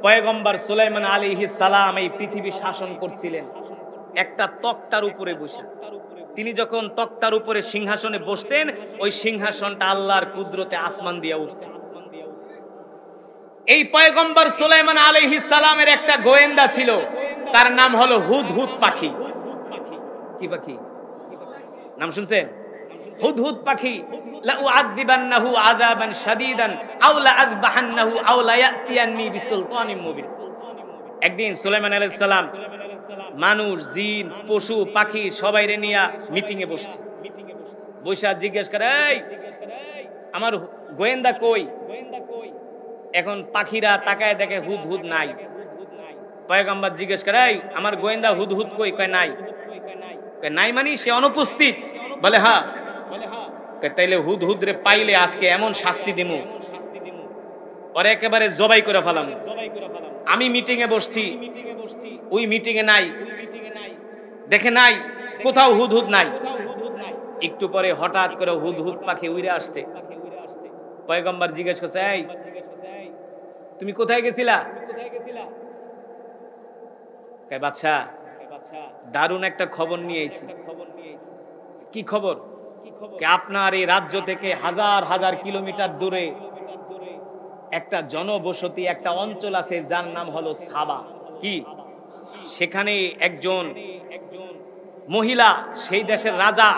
পয়গম্বর সুলাইমান আলাইহিস সালাম এই পৃথিবী শাসন করছিলেন একটা তক্তার উপরে বসে। তিনি যখন তক্তার উপরে সিংহাসনে বসতেন, ওই সিংহাসনটা আল্লাহর কুদরতে আসমান দিয়ে উঠত। এই পয়গম্বর সুলাইমান আলাইহিস সালামের একটা গোয়েন্দা ছিল, তার নাম হলো হুদহুদ পাখি। কি পাখি নাম শুনছেন? হুদহুদ পাখি। লা উআযিবান্নাহু আযাবান শাদীদান আও লা আযবাহান্নাহু আও লা ইয়াতিয়ান্নি বিসুলতানিম মুবিন। একদিন সুলাইমান আলাইহিস সালাম মানুষ, জিন, পশু, পাখি সবাইরে নিয়ে মিটিং এ বসছে। বসে জিজ্ঞেস করে, এই আমার গোয়েন্দা কই? এখন পাখিরা তাকায় দেখে হুদহুদ নাই। পয়গম্বর জিজ্ঞেস করে, এই আমার গোয়েন্দা হুদহুদ কই? কয় নাই। কয় নাই মানে সে অনুপস্থিত? বলে হ্যাঁ। তাইলে হুদহুদ রে পাইলে আজকে এমন শাস্তি দিমু, পরে একেবারে জবাই করে ফেলাম। আমি মিটিং এ বসছি, ওই মিটিং এ নাই, দেখে নাই, কোথাও হুদহুদ নাই। একটু পরে হঠাৎ করে হুদহুদ পাখি উড়ে আসছে। পয়গম্বর জিজ্ঞেস করছে, এই তুমি কোথায় গেছিলা? কয় বাদশা, দারুণ একটা খবর নিয়ে আইছি। কি খবর? আপনার এই রাজ্য থেকে হাজার হাজার কিলোমিটার দূরে একটা জনবসতি, একটা অঞ্চল আছে যার নাম হলো সাবা। কি? সেখানে একজন মহিলা, সেই দেশের রাজা,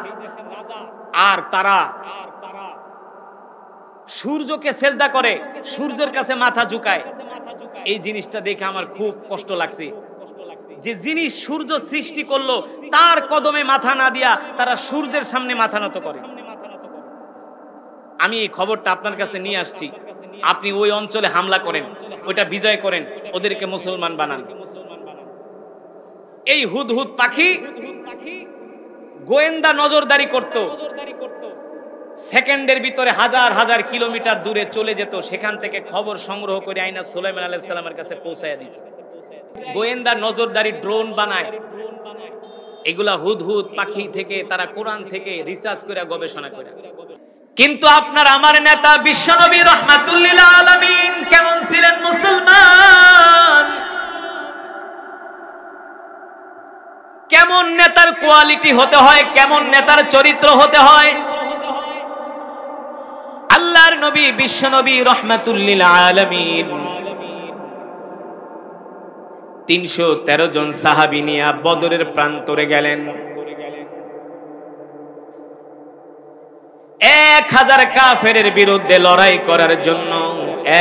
আর তারা সূর্যকে সেজদা করে, সূর্যের কাছে মাথা ঝুঁকায়। এই জিনিসটা দেখে আমার খুব কষ্ট লাগছে, যে যিনি সূর্য সৃষ্টি করলো তার কদমে মাথা না দিয়া তারা সূর্যের সামনে মাথা নত করে। আমি এই খবরটা আপনার কাছে নিয়ে আসছি, আপনি ওই অঞ্চলে হামলা করেন, ওইটা বিজয় করেন, ওদেরকে মুসলমান বানান। এই হুদহুদ পাখি গোয়েন্দা নজরদারি করত, সেকেন্ডের ভিতরে হাজার হাজার কিলোমিটার দূরে চলে যেত, সেখান থেকে খবর সংগ্রহ করে আইনা সুলাইমান আলাইহিস সালামের কাছে পৌঁছায়া দিত। গোয়েন্দা নজরদারি ড্রোন বানায়, এগুলা হুদহুদ পাখি থেকে তারা কোরআন থেকে রিসার্চ করে গবেষণা করে। কিন্তু আপনার আমার নেতা বিশ্বনবী রাহমাতুল লিল আলামিন কেমন ছিলেন মুসলমান? কেমন নেতার কোয়ালিটি হতে হয়, কেমন নেতার চরিত্র হতে হয়? আল্লাহর নবী বিশ্বনবী রাহমাতুল লিল আলামিন ৩১৩ জন সাহাবী নিয়ে বদরের প্রান্তরে গেলেন। ১,০০০ কাফেরের বিরুদ্ধে লড়াই করার জন্য,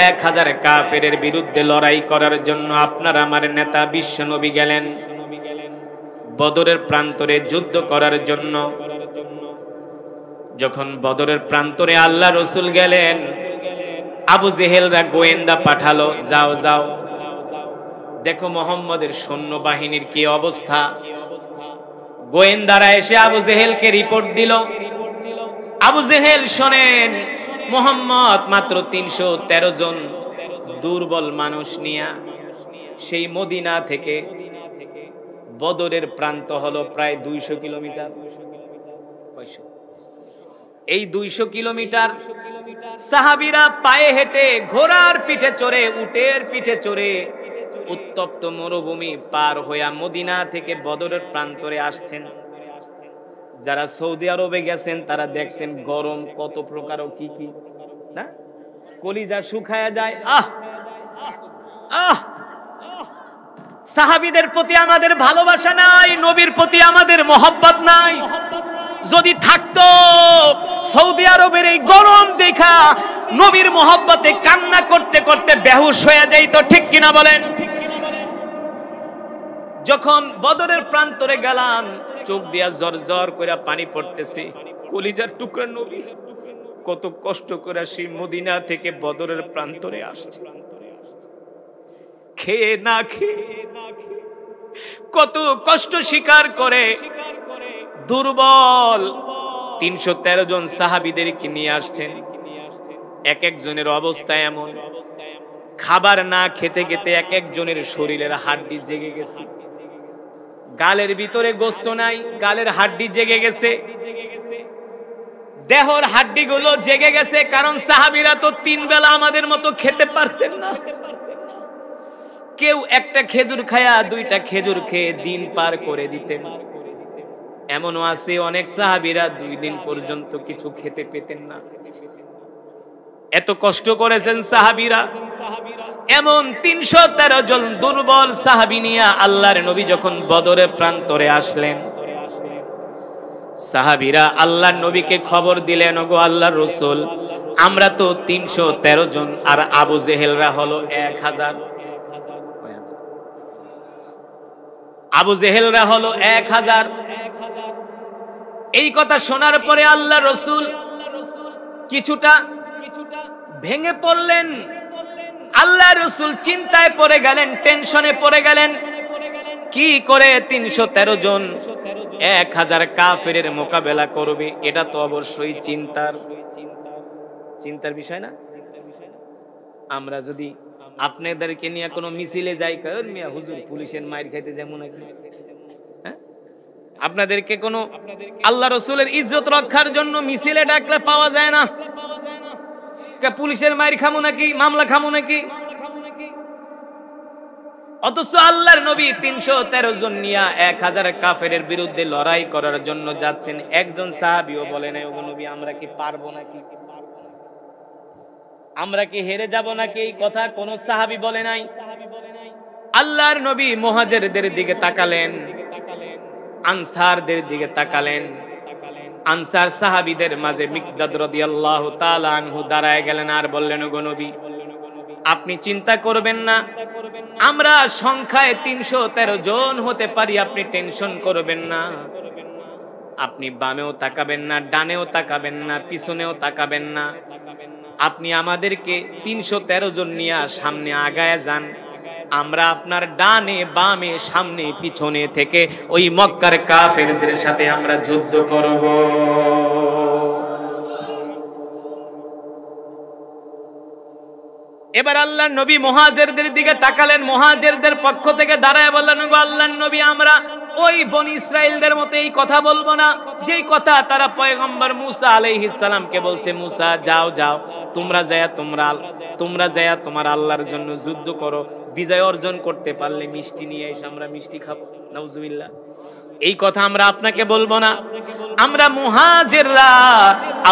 ১,০০০ কাফেরের বিরুদ্ধে লড়াই করার জন্য আপনার আমার নেতা বিশ্বনবী গেলেন বদরের প্রান্তরে যুদ্ধ করার জন্য। যখন বদরের প্রান্তরে আল্লাহ রাসূল গেলেন, আবু জেহেলরা গোয়েন্দা পাঠালো, যাও যাও দেখো মুহাম্মদের সৈন্যবাহিনীর কি অবস্থা। গোয়েন্দারা এসে আবু জেহেলকে রিপোর্ট দিল। আবু জেহেল শোনেন, মুহাম্মদ মাত্র ৩১৩ জন দুর্বল মানুষ নিয়ে সেই মদিনা থেকে বদরের প্রান্ত হলো প্রায় ২০০ কিলোমিটার। এই ২০০ কিলোমিটার সাহাবীরা পায়ে হেঁটে, ঘোড়ার পিঠে চড়ে, উটের পিঠে চড়ে উত্তপ্ত মরুভূমি পার হইয়া মদিনা থেকে বদরের প্রান্তরে আসছেন। যারা সৌদি আরবে গেছেন তারা দেখছেন গরম কত প্রকার ও কি কি না, কলিজা শুকায়া যায়। সাহাবীদের প্রতি আমাদের ভালোবাসা নাই, নবীর প্রতি আমাদের মহব্বত নাই। যদি থাকতো সৌদি আরবের এই গরম দেখা নবীর মহব্বতে কান্না করতে করতে বেহুশ হয়ে যাইত, ঠিক কিনা বলেন? যখন বদরের প্রান্তরে গেলাম, চোখ দিয়া জরজর করে পানি পড়তেছে, কলিজার টুকরা নবী কত কষ্ট করে সেই মদিনা থেকে বদরের প্রান্তরে আসছে, খেয়ে না খেয়ে কত কষ্ট স্বীকার করে দুর্বল ৩১৩ জন সাহাবীদেরকে নিয়ে আসছেন। এক একজনের অবস্থা এমন, খাবার না খেতে খেতে এক একজনের শরীরের হাড্ডি জেগে গেছে, গালের ভিতরে গোস্ত নাই, গালের হাড্ডি জেগে গেছে, দেহর হাড্ডি গুলো জেগে গেছে। কারণ সাহাবীরা তো ৩ বেলা আমাদের মতো খেতে পারতেন না, কেউ একটা খেজুর খায়া দুইটা খেজুর খেয়ে দিন পার করে দিতেন। এমনও আছে অনেক সাহাবীরা 2 দিন পর্যন্ত কিছু খেতে পেতেন না, এত কষ্ট করেছেন সাহাবীরা। এমন 313 জন দুর্বল সাহাবী নিয়ে আল্লাহর নবী যখন বদরের প্রান্তরে আসলেন, সাহাবীরা আল্লাহর নবীকে খবর দিলেন, ওগো আল্লাহর রাসূল, আমরা তো 313 জন, আর আবু জেহেলরা হলো 1000। আবু জেহেলরা হলো 1000। এই কথা শোনার পরে আল্লাহর রাসূল কিছুটা ভেঙে পড়লেন। আল্লাহর রাসূল চিন্তায় পড়ে গেলেন, টেনশনে পড়ে গেলেন। কি করে 313 জন 1000 কাফেরের মোকাবেলা করবে? এটা তো অবশ্যই চিন্তার বিষয় না? আমরা যদি আপনাদেরকে নিয়ে কোনো মিছিলে যাই, কয় মিয়া হুজুর পুলিশের মাইর খাইতে যেমন হ্যাঁ, আপনাদেরকে কোনো আল্লাহ রাসূলের ইজ্জত রক্ষার জন্য মিছিলে ডাকলে পাওয়া যায় না। পুলিশের মাইর খামু নাকি, মামলা খামু নাকি? অথচ আল্লাহর নবী 313 জন নিয়ে 1000 কাফেরের বিরুদ্ধে লড়াই করার জন্য যাচ্ছেন। একজন সাহাবীও বলে নাই, ওগো নবী আমরা কি পারবো নাকি, আমরা কি হেরে যাব নাকি? এই কথা কোন সাহাবী বলে নাই। আল্লাহর নবী মুহাজিরদের দিকে তাকালেন, আনসারদের দিকে তাকালেন। আনসার সাহাবীদের মাঝে মিকদাদ রাদিয়াল্লাহু তাআলা আনহু দাঁড়ায় গেলেন আর বললেন, ওগো নবী আপনি চিন্তা করবেন না, আমরা সংখ্যায় 313 জন হতে পারি, আপনি টেনশন করবেন না। আপনি বামেও তাকাবেন না, ডানেও তাকাবেন না, পিছনেও তাকাবেন না। আপনি আমাদেরকে 313 জন নিয়ে সামনে আগায় যান, আমরা আপনার ডানে বামে সামনে পিছনে থেকে ওই মক্কার কাফেরদের সাথে আমরা যুদ্ধ করব। এবার আল্লাহর নবী মুহাজিরদের দিকে তাকালেন, মুহাজিরদের পক্ষ থেকে দাঁড়ায় বললেন, গো আল্লাহর নবী আমরা ওই বনি ইসরাইলদের মতো এই কথা বলবো না, যেই কথা তারা পয়গম্বর মুসা আলাইহিস সালামকে বলছে, মুসা যাও যাও তোমরা যায়া তোমার আল্লাহর জন্য যুদ্ধ করো, বিজয় অর্জন করতে পারলে মিষ্টি নিয়ে এসে আমরা মিষ্টি খাবো। নাউজুবিল্লাহ। এই কথা আমরা আপনাকে বলবো না। আমরা মুহাজিররা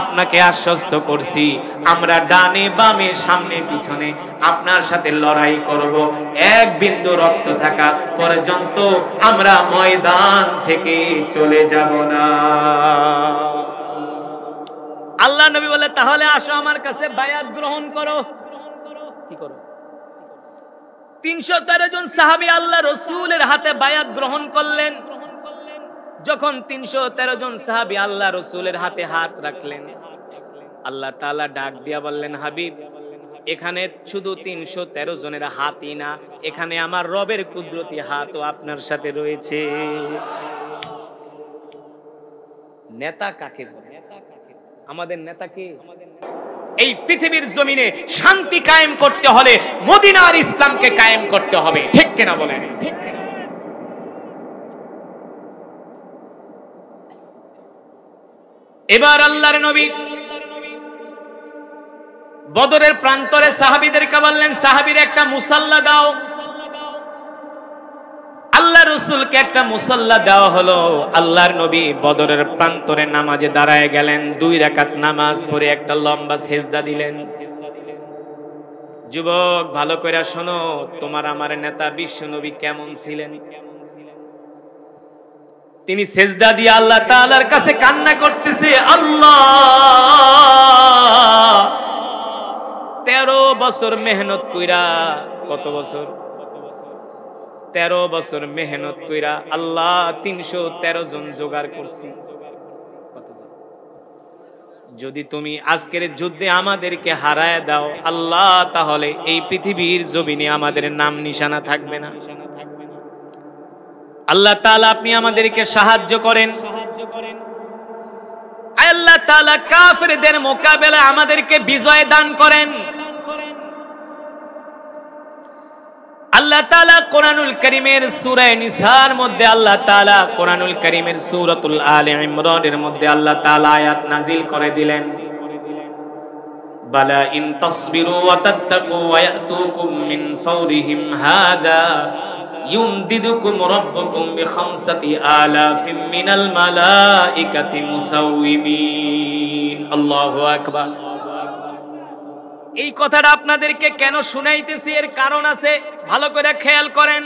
আপনাকে আশ্বস্ত করছি, আমরা ডানে বামে সামনে পিছনে আপনার সাথে লড়াই করব, এক বিন্দু রক্ত থাকা পর্যন্ত আমরা ময়দান থেকে চলে যাব না। আল্লাহ নবী বলে, তাহলে আসো আমার কাছে বায়াত গ্রহণ করো। কি করো? 313 জন সাহাবী আল্লাহ রাসূলের হাতে বায়াত গ্রহণ করলেন। যখন 313 জন সাহাবী আল্লাহ রাসূলের হাতে হাত রাখলেন, আল্লাহ তাআলা ডাক দিয়া বললেন, হাবিব এখানে শুধু 313 জনের হাতই না, এখানে আমার রবের কুদরতি হাতও আপনার সাথে রয়েছে। নেতা কাকে বলে? আমাদের নেতা কে? এই পৃথিবীর জমিনে শান্তি কায়েম করতে হলে মদিনার ইসলামকে কায়েম করতে হবে, ঠিক কিনা বলেন? এবার আল্লাহর নবী বদরের প্রান্তরে সাহাবীদেরকে বললেন, সাহাবীর একটা মুসাল্লা দাও। আল্লাহ রাসূলকে একটা মুসাল্লা দেওয়া হলো। আল্লাহর নবী বদরের প্রান্তরে নামাজে দাঁড়ায় গেলেন, 2 রাকাত নামাজ পড়ে একটা লম্বা সেজদা দিলেন। যুবক ভালো করে শোনো, তোমার আমার নেতা বিশ্ব নবী কেমন ছিলেন? তিনি সেজদা দিয়ে আল্লাহ তাআলার কাছে কান্না করতেছে, আল্লাহ 13 বছর মেহনত কইরা, কত বছর? 13 বছর মেহনত কইরা আল্লাহ 313 জন জোগাড় করছি। যদি তুমি আজকের যুদ্ধে আমাদেরকে হারায় দাও আল্লাহ, তাহলে এই পৃথিবীর জমিনে আমাদের নাম নিশানা থাকবে না। আল্লাহ তাআলা আপনি আমাদেরকে সাহায্য করেন। আল্লাহ তাআলা কাফেরদের মোকাবেলায় আমাদেরকে বিজয় দান করেন। আল্লাহ তাআলা কোরআনুল কারীমের সূরা নিসার মধ্যে, আল্লাহ তাআলা কোরআনুল কারীমের সূরাতুল আলে ইমরানের মধ্যে আল্লাহ তাআলা আয়াত নাজিল করে দিলেন। বালা ইন তাসবিরু ওয়া তাত্তাকু ওয়া ইয়াতুকুম মিন ফাওরিহিম হাদা ইউমদিদুকুম রাব্বুকুম বিখামসাতি আলাফিম মিনাল মালাইকাতি মুসাউইমিন। আল্লাহু আকবার। এই কথাটা আপনাদেরকে কেন শুনাইতেছি, এর কারণ আছে, ভালো করে খেয়াল করেন।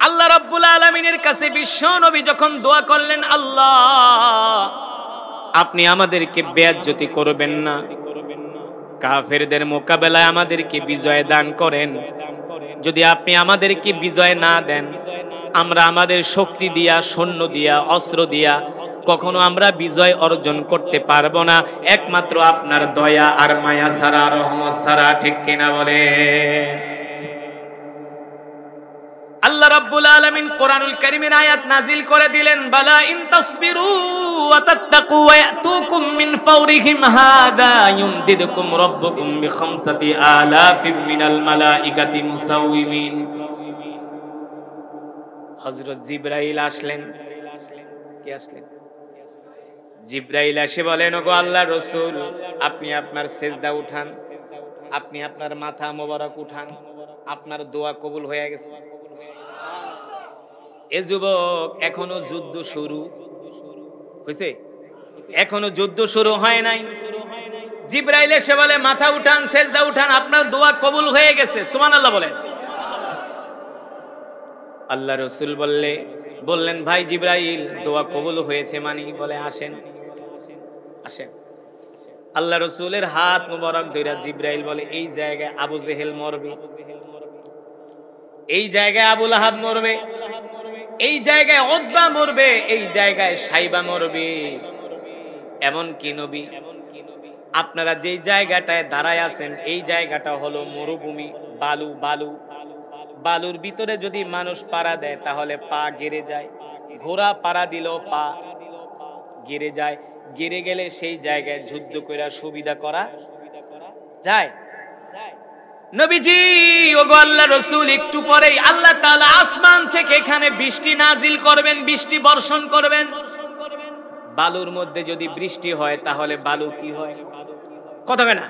আল্লাহ রাব্বুল আলামিনের কাছে বিশ্ব নবী যখন দোয়া করলেন, আল্লাহ আপনি আমাদেরকে বেয়াজ্জতি করবেন না, কাফেরদের মোকাবেলায় আমাদেরকে বিজয় দান করেন। যদি আপনি আমাদেরকে বিজয় না দেন, আমরা আমাদের শক্তি দিয়া, সৈন্য দিয়া, অস্ত্র দিয়া কখনো আমরা বিজয় অর্জন করতে পারবো না, একমাত্র আপনার দয়া আর মায়া ছাড়া, রহমত ছাড়া। ঠিক কিনা বলে? আল্লাহ রাব্বুল আলামিন কোরআনুল কারীমের আয়াত নাজিল করে দিলেন, বালা ইন তাসবিরু ওয়া তাত্তাকু ওয়া ইয়াতুকুম মিন ফাওরিহিম হাদা ইউমদিদুকুম রাব্বুকুম বিখামসাতি আলাফিম মিনাল মালাইকাতি মুসাউইমিন। হযরত জিবরাইল আসলেন। কে আসলেন? জিবরাইল এসে বলেন, ওগো আল্লাহর রাসূল, আপনি আপনার সেজদা উঠান, আপনি আপনার মাথা মোবারক উঠান, আপনার দোয়া কবুল হয়ে গেছে। এ যুবক, এখনো যুদ্ধ শুরু হয়েছে? এখনো যুদ্ধ শুরু হয় নাই। জিবরাইল এসে বলে, মাথা উঠান, সেজদা উঠান, আপনার দোয়া কবুল হয়ে গেছে। সুবহানাল্লাহ বলেন। আল্লাহ রাসূল বললেন, ভাই জিবরাইল, দোয়া কবুল হয়েছে মানি? বলে, আসেন আসেন। আল্লাহ রাসূলের হাত মোবারক ধরে জিবরাইল বলে, এই জায়গায় আবু জেহেল মরবে, এই জায়গায় আবু লাহাব মরবে, এই জায়গায় উতবা মরবে, এই জায়গায় সাইবা মরবে। এমন কি নবী, আপনারা যেই জায়গাটায় দাঁড়ায় আছেন, এই জায়গাটা হলো মরুভূমি, বালু বালু। বালুর ভিতরে যদি মানুষ পাড়া দেয় তাহলে পা গেড়ে যায়, ঘোড়া পাড়া দিলেও পা গেড়ে যায়। গেড়ে গেলে সেই জায়গায় যুদ্ধ করা সুবিধা করা যায়। নবীজি, ওগো আল্লাহ রাসূল, একটু পরেই আল্লাহ তাআলা আসমান থেকে এখানে বৃষ্টি নাজিল করবেন, বৃষ্টি বর্ষণ করবেন। বালুর মধ্যে যদি বৃষ্টি হয় তাহলে বালু কি হয়? কথা বলে না,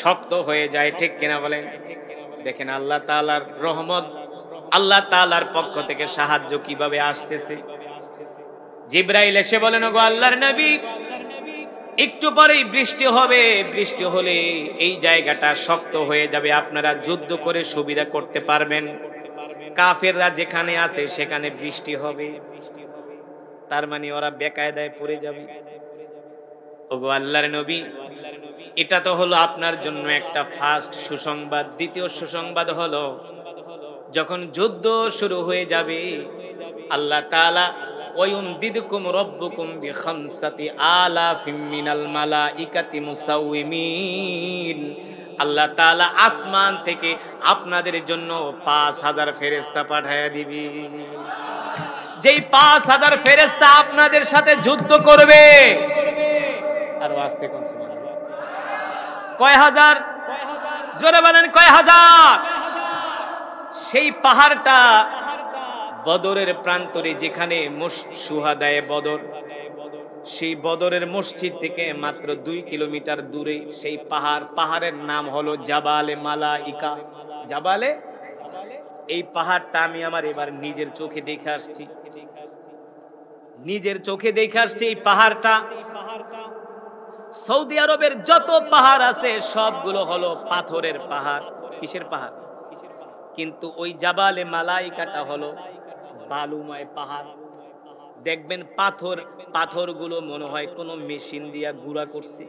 শক্ত হয়ে যায়। ঠিক কিনা বলেন? দেখেন আল্লাহ তাআলার রহমত, আল্লাহ তাআলার পক্ষ থেকে সাহায্য কিভাবে আসতেছে। জিবরাইল এসে বলেন, ওগো আল্লাহর নবী, একটু পরেই বৃষ্টি হবে, বৃষ্টি হলে এই জায়গাটা শক্ত হয়ে যাবে, আপনারা যুদ্ধ করে সুবিধা করতে পারবেন। কাফেররা যেখানে আছে সেখানে বৃষ্টি হবে, তার মানে ওরা বেকায়দায় পড়ে যাবে। ওগো আল্লাহর নবী, এটা তো হলো আপনার জন্য একটা ফার্স্ট সুসংবাদ। দ্বিতীয় সুসংবাদ হলো, যখন যুদ্ধ শুরু হয়ে যাবে, আল্লাহ তাআলা ওয়ুমদিদুকুম রাব্বুকুম বিখামসাতি আলাফিম মিনাল মালাইকাতি মুসাউইমিন। আল্লাহ তাআলা আসমান থেকে আপনাদের জন্য 5000 ফেরেশতা পাঠায়া দিবি। যেই 5000 ফেরেশতা আপনাদের সাথে যুদ্ধ করবে। আর আস্তে কোন সুবহানাল্লাহ, কয় হাজার? জোরে বলেন, কয় হাজার? সেই পাহাড়টা বদরের প্রান্তরে, যেখানে শুহাদায়ে বদর, সেই বদরের মসজিদ থেকে মাত্র 2 কিলোমিটার দূরে সেই পাহাড়ের নাম হলো জাবালে মালাইকা। জাবালে, এই পাহাড়টা আমি আমার এবার নিজের চোখে দেখে আসছি, নিজের চোখে দেখে আসছি। এই পাহাড়টা, সৌদি আরবের যত পাহাড় আছে সবগুলো হলো পাথরের পাহাড়। কিসের পাহাড়? কিন্তু ওই জাবালে মালাইকাটা হলো বালুময় পাহাড়। দেখবেন পাথরগুলো মনে হয় কোনো মেশিন দিয়া গুঁড়া করছে,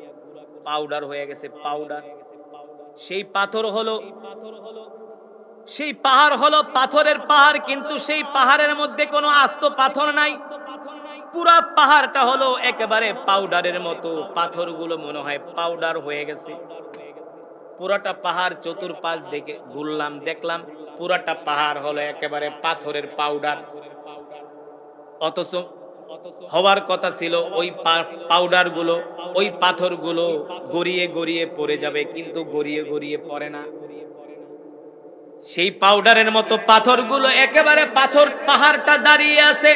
পাউডার হয়ে গেছে, পাউডার। সেই পাথর হলো, সেই পাহাড় হলো পাথরের পাহাড়, কিন্তু সেই পাহাড়ের মধ্যে কোনো আস্ত পাথর নাই। পুরা পাহাড়টা হলো একেবারে পাউডারের মতো, পাথরগুলো মনে হয় পাউডার হয়ে গেছে। পুরাটা পাহাড় চতুর্পাশ দিকে ঘুরলাম, দেখলাম পুরাটা পাহাড় হলো একেবারে পাথরের পাউডার। অথচ হওয়ার কথা ছিল ওই পাউডার গুলো, ওই পাথর গুলো গড়িয়ে গড়িয়ে পড়ে যাবে, কিন্তু গড়িয়ে গড়িয়ে পড়ে না। সেই পাউডারের মতো পাথর গুলো একেবারে পাথর, পাহাড়টা দাঁড়িয়ে আছে।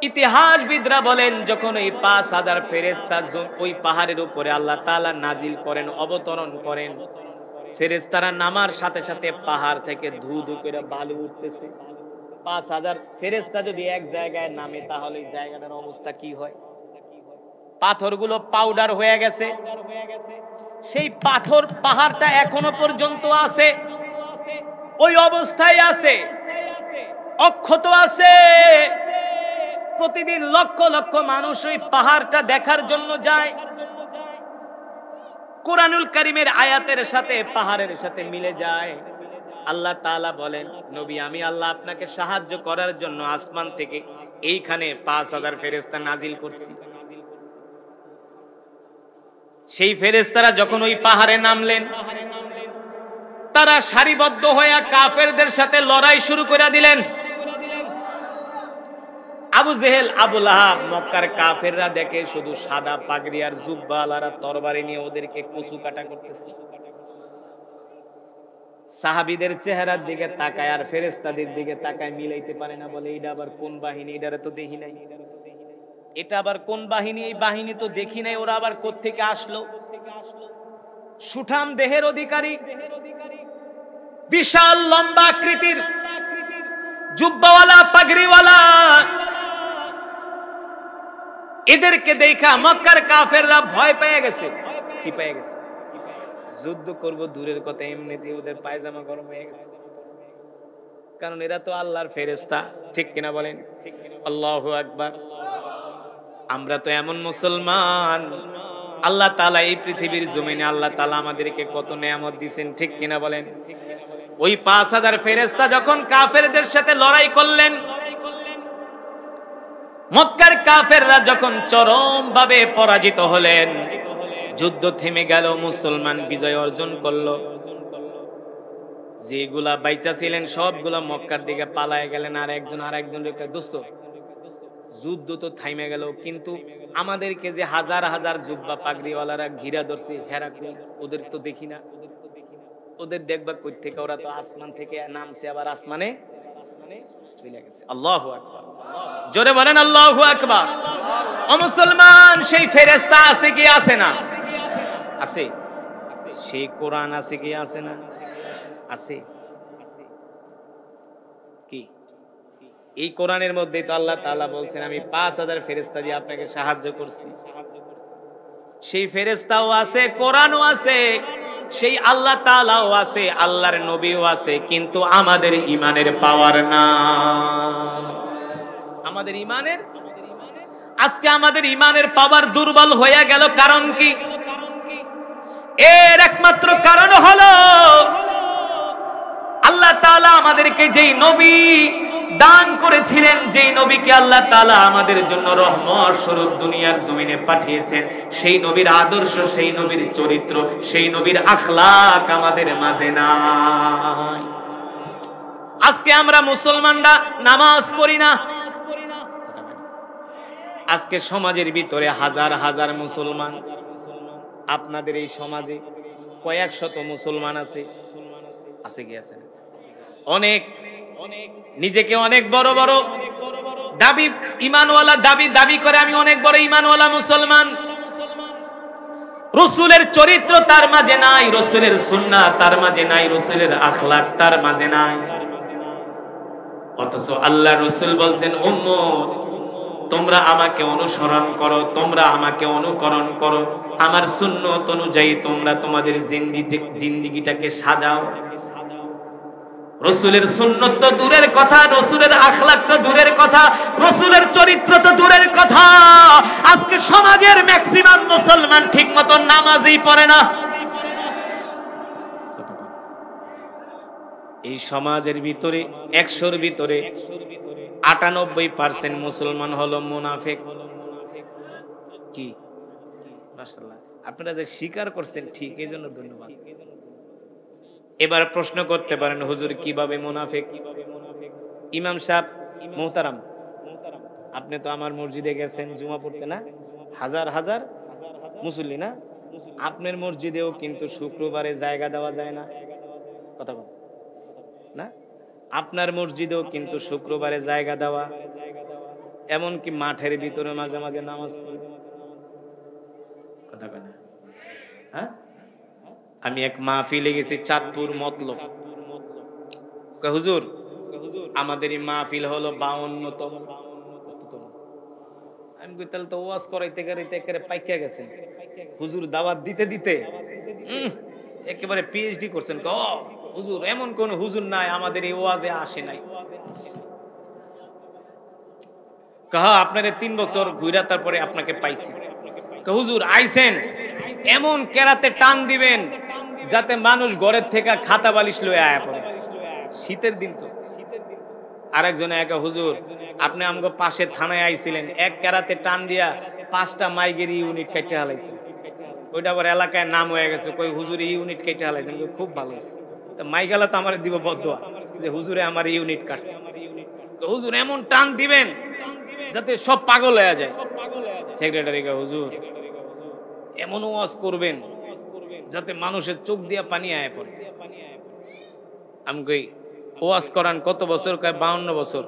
ইতিহাসবিদরা বলেন যখন ওই 5000 ফেরেশতা ওই পাহাড়ের উপরে আল্লাহ তাআলা নাজিল করেন, অবতরণ করেন, ফেরেশতারা নামার সাথে সাথে পাহাড় থেকে ধু ধু করে বালু উঠতেছে। 5000 ফেরেশতা যদি এক জায়গায় নামে তাহলে এই জায়গাটার অবস্থা কি হয়? পাথরগুলো পাউডার হয়ে গেছে। সেই পাথর পাহাড়টা এখনো পর্যন্ত আছে, ওই অবস্থায় আছে, অক্ষত আছে। প্রতিদিন লক্ষ লক্ষ মানুষ ওই পাহাড়টা দেখার জন্য যায়। কোরআনুল কারীমের আয়াতের সাথে পাহাড়ের সাথে মিলে যায়। আল্লাহ তাআলা বলেন, নবী আমি আল্লাহ আপনাকে সাহায্য করার জন্য আসমান থেকে এইখানে 5000 ফেরেশতা নাজিল করছি। সেই ফেরেশতারা যখন ওই পাহাড়ে নামলেন, তারা সারিবদ্ধ হয়ে কাফেরদের সাথে লড়াই শুরু করে দিলেন। আবু জেহেল, আবু লাহাব, মক্কার কাফেররা দেখে শুধু সাদা পাগড়ি আর জুব্বাওয়ালারা তরবারি নিয়ে ওদেরকে কচু কাটা করতেছে। সাহাবীদের চেহারার দিকে তাকায় আর ফেরেশতাদের দিকে তাকায়, মিলাইতে পারে না, বলে এটা আবার কোন বাহিনী? এটারে তো দেখি নাই। এটা আবার কোন বাহিনী? এই বাহিনী তো দেখি নাই, ওরা আবার কোত্থেকে আসলো? সুঠাম দেহের অধিকারী, বিশাল লম্বা আকৃতির, জুব্বাওয়ালা, পাগড়িওয়ালা। এদেরকে দেখা মক্কার কাফেররা ভয় পেয়ে গেছে। কি পেয়ে গেছে? যুদ্ধ করব দূরের কথা, এমনিতেই ওদের পায়জামা গরম হয়ে গেছে। কারণ এরা তো আল্লাহর ফেরেশতা, ঠিক কিনা বলেন? আল্লাহু আকবার। আমরা তো এমন মুসলমান, আল্লাহ তাআলা এই পৃথিবীর জমিনে আল্লাহ তাআলা আমাদেরকে কত নেয়ামত দিয়েছেন, ঠিক কিনা বলেন? ওই 5000 ফেরেশতা যখন কাফেরদের সাথে লড়াই করলেন, মক্কার কাফেররা যখন চরম ভাবে পরাজিত হলেন, যুদ্ধ থেমে গেল, মুসলমান বিজয় অর্জন করলো। যেগুলা বাইচা ছিলেন সবগুলা মক্কার দিকে পালায় গেলেন, আর একজন দোস্ত যুদ্ধ তো থাইমে গেল, কিন্তু আমাদেরকে যে হাজার হাজার জুব্বা পাগড়িওয়ালারা ঘিরা ধরছে, হেরাকুল, ওদের তো দেখি না। ওদের দেখবা কই থেকে? ওরা তো আসমান থেকে নামছে, আবার আসমানে চলে গেছে। আল্লাহু আকবার, জোরে বলেন আল্লাহু আকবার। ও মুসলমান, সেই ফেরেশতা আছে কি আছে না? আছে। সেই কোরআন আছে কি আছে না? আছে। কি এই কোরআনের মধ্যে তো আল্লাহ তাআলা বলছেন, আমি 5000 ফেরেশতা দিয়ে আপনাকে সাহায্য করছি। সেই ফেরেশতাও আছে, কোরআনও আছে, সেই আল্লাহ তাআলাও আছে, আল্লাহর নবীও আছে, কিন্তু আমাদের ঈমানের পাওয়ার না। আমাদের ঈমানের, আজকে আমাদের ঈমানের পাওয়ার দুর্বল হয়ে গেল। কারণ কি? এর একমাত্র কারণ হলো আল্লাহ তাআলা আমাদেরকে যেই নবী দান করেছিলেন, যেই নবীকে আল্লাহ তাআলা আমাদের জন্য রহমত স্বরূপ দুনিয়ার জমিনে পাঠিয়েছেন, সেই নবীর আদর্শ, সেই নবীর চরিত্র, সেই নবীর আখলাক আমাদের মাঝে নাই। আজকে আমরা মুসলমানরা নামাজ পড়ি না। আজকে সমাজের ভিতরে হাজার হাজার মুসলমান, আপনাদের এই সমাজে কয়েক শত মুসলমান আছে, আছে কি আছে? অনেক নিজেকে অনেক বড় বড় দাবি, ঈমানওয়ালা দাবি করে আমি অনেক বড় ঈমানওয়ালা মুসলমান। রাসূলের চরিত্র তার মাঝে নাই, রাসূলের সুন্নাহ তার মাঝে নাই, রাসূলের আখলাক তার মাঝে নাই। অথচ আল্লাহর রাসূল বলছেন, উম্মত তোমরা আমাকে অনুসরণ করো, তোমরা আমাকে অনুকরণ করো, আমার সুন্নাত অনুযায়ী তোমরা তোমাদের জিন্দেগিটাকে সাজাও। রাসূলের সুন্নাত তো দূরের কথা, রাসূলের আখলাক তো দূরের কথা, রাসূলের চরিত্র তো দূরের কথা। আজকে সমাজের ম্যাক্সিমাম মুসলমান ঠিকমতো নামাজই পড়ে না। এই সমাজের ভিতরে 100-র ভিতরে 98% মুসলমান হলো মুনাফিক। কি মাশাআল্লাহ, আপনারা যে স্বীকার করছেন ঠিক, এই জন্য ধন্যবাদ। এবার প্রশ্ন করতে পারেন, হুজুর কিভাবে মুনাফিক? ইমাম সাহেব মুহতারাম, আপনি তো আমার মসজিদে গেছেন জুমা পড়তে না? হাজার হাজার মুসল্লি না? আপনার মসজিদেও কিন্তু শুক্রবারে জায়গা দেওয়া যায় না, কথা বল না? আপনার মসজিদেও কিন্তু শুক্রবারে জায়গা দেওয়া এমনকি মাঠের ভিতরে মাঝে মাঝে নামাজ পড়ে। কথা কেন? হ্যাঁ, আমি এক মাহফিলে গেছি চাঁদপুর মতলব। হুজুর আমাদের এই মাহফিল হলো 52তম। আমি কই তাহলে তো ওয়াজ করাইতে করাইতে একেবারে পাইকা গেছেন। হুজুর দাওয়াত দিতে দিতে একেবারে পিএইচডি করছেন। হুজুর এমন কোন হুজুর নাই আমাদের এই ওয়াজে আসে নাই। আপনারে 3 বছর ঘুরা তারপরে আপনাকে পাইছি। হুজুর আইছেন এমন কেরাতে টান দিবেন যাতে মানুষ ঘরের থেকে খাতা বালিশ লয়ে আয়া পড়ে। শীতের দিন তো। আরেকজনে একা, হুজুর আপনি আমগো পাশে থানায় আইছিলেন, এক কেরাতে টান দিয়া 5টা মাইগের ইউনিট কেটে হালাইছেন। ওইটা আবার এলাকায় নাম হয়ে গেছে, কই হুজুর ইউনিট কেটে হালাইছেন। খুব ভালো হয়েছে। তা মাইগালা তো আমার দিব বদদোয়া যে হুজুরে আমার ইউনিট কাটছে। হুজুর এমন টান দিবেন যাতে সব পাগল হয়ে যায়। সেক্রেটারি কা, হুজুর এমন ওয়াজ করবেন যাতে মানুষের চোখ দিয়া পানি আয় পড়ে। আমি কই ওয়াজ করান কত বছর? কয় 52 বছর।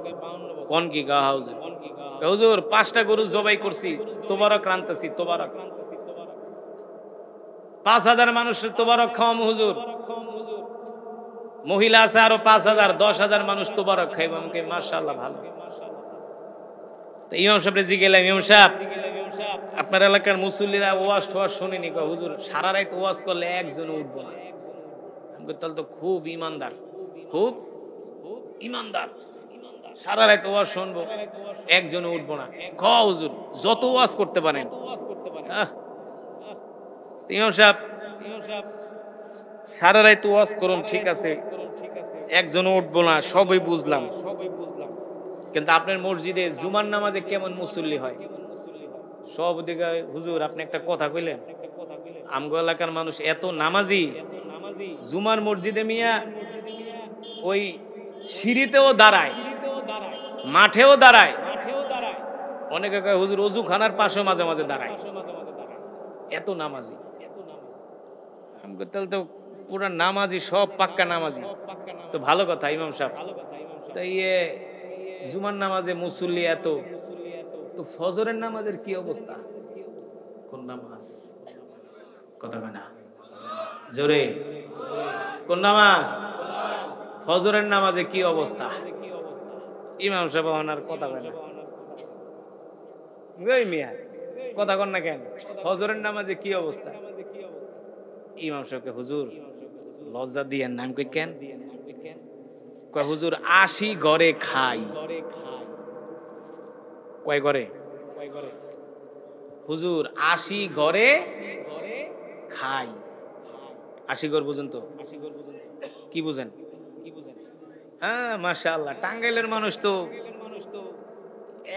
কোন কি গা হুজুর? হুজুর 5টা গরু জবাই করছি, তোবারক রানতেছি, তোবারক। 5000 মানুষের তোবারক খাওয়াম হুজুর। মহিলা আছে আরো 5000, 10,000 মানুষ তোবারক খাইব। আমি কই মাশাআল্লাহ ভালো। তো ইমাম সাহেব জি গেলাম, ইমাম সাহেব আপনার এলাকার মুসল্লিরা ওয়াজ টোয়াজ শুনেনি। কয় হুজুর সারা রাত ওয়াজ করলে একজনও উঠবো না। আমি কই তাহলে তো খুব ইমানদার, খুব ইমানদার। সারা রাত ওয়াজ শুনবো, একজনও উঠবো না। হুজুর যত ওয়াজ করতে পারেন। ইমাম সাহেব সারা রাত ওয়াজ করুন, ঠিক আছে, একজনও উঠবো না, সবই বুঝলাম। কিন্তু আপনার মসজিদে জুমার নামাজে কেমন মুসল্লি হয়? সব দিকে হুজুর আপনি একটা কথা কইলেন, আমগো এলাকার মানুষ এত নামাজি, জুমার মসজিদে মিয়া ওই সিঁড়িতেও দাঁড়ায়, মাঠেও দাঁড়ায়। অনেকে কয় হুজুর অজু খানার পাশে মাঝে মাঝে দাঁড়ায়, এত নামাজি। তাহলে তো পুরা নামাজি, সব পাক্কা নামাজি। তো ভালো কথা ইমাম সাহেব। তো জুমার নামাজে মুসল্লি এত, তো ফজরের নামাজের কি অবস্থা? কোন নামাজ? কথা কয় না জোরে। কোন নামাজ? ফজরের নামাজে কি অবস্থা? ইমাম সাহেব ওনার কথা কয় না। মিয়া কথা কন না কেন? ফজরের নামাজে কি অবস্থা? ইমাম সাহেবকে হুজুর লজ্জা দিয়েন না। আমি কই কেন? কয় হুজুর 80 ঘরে খাই। কয় ঘরে? হুজুর 80 ঘরে খাই। 80 ঘর বুঝুন তো? কি বুঝেন? হ্যাঁ মাশাআল্লাহ, টাঙ্গাইলের মানুষ তো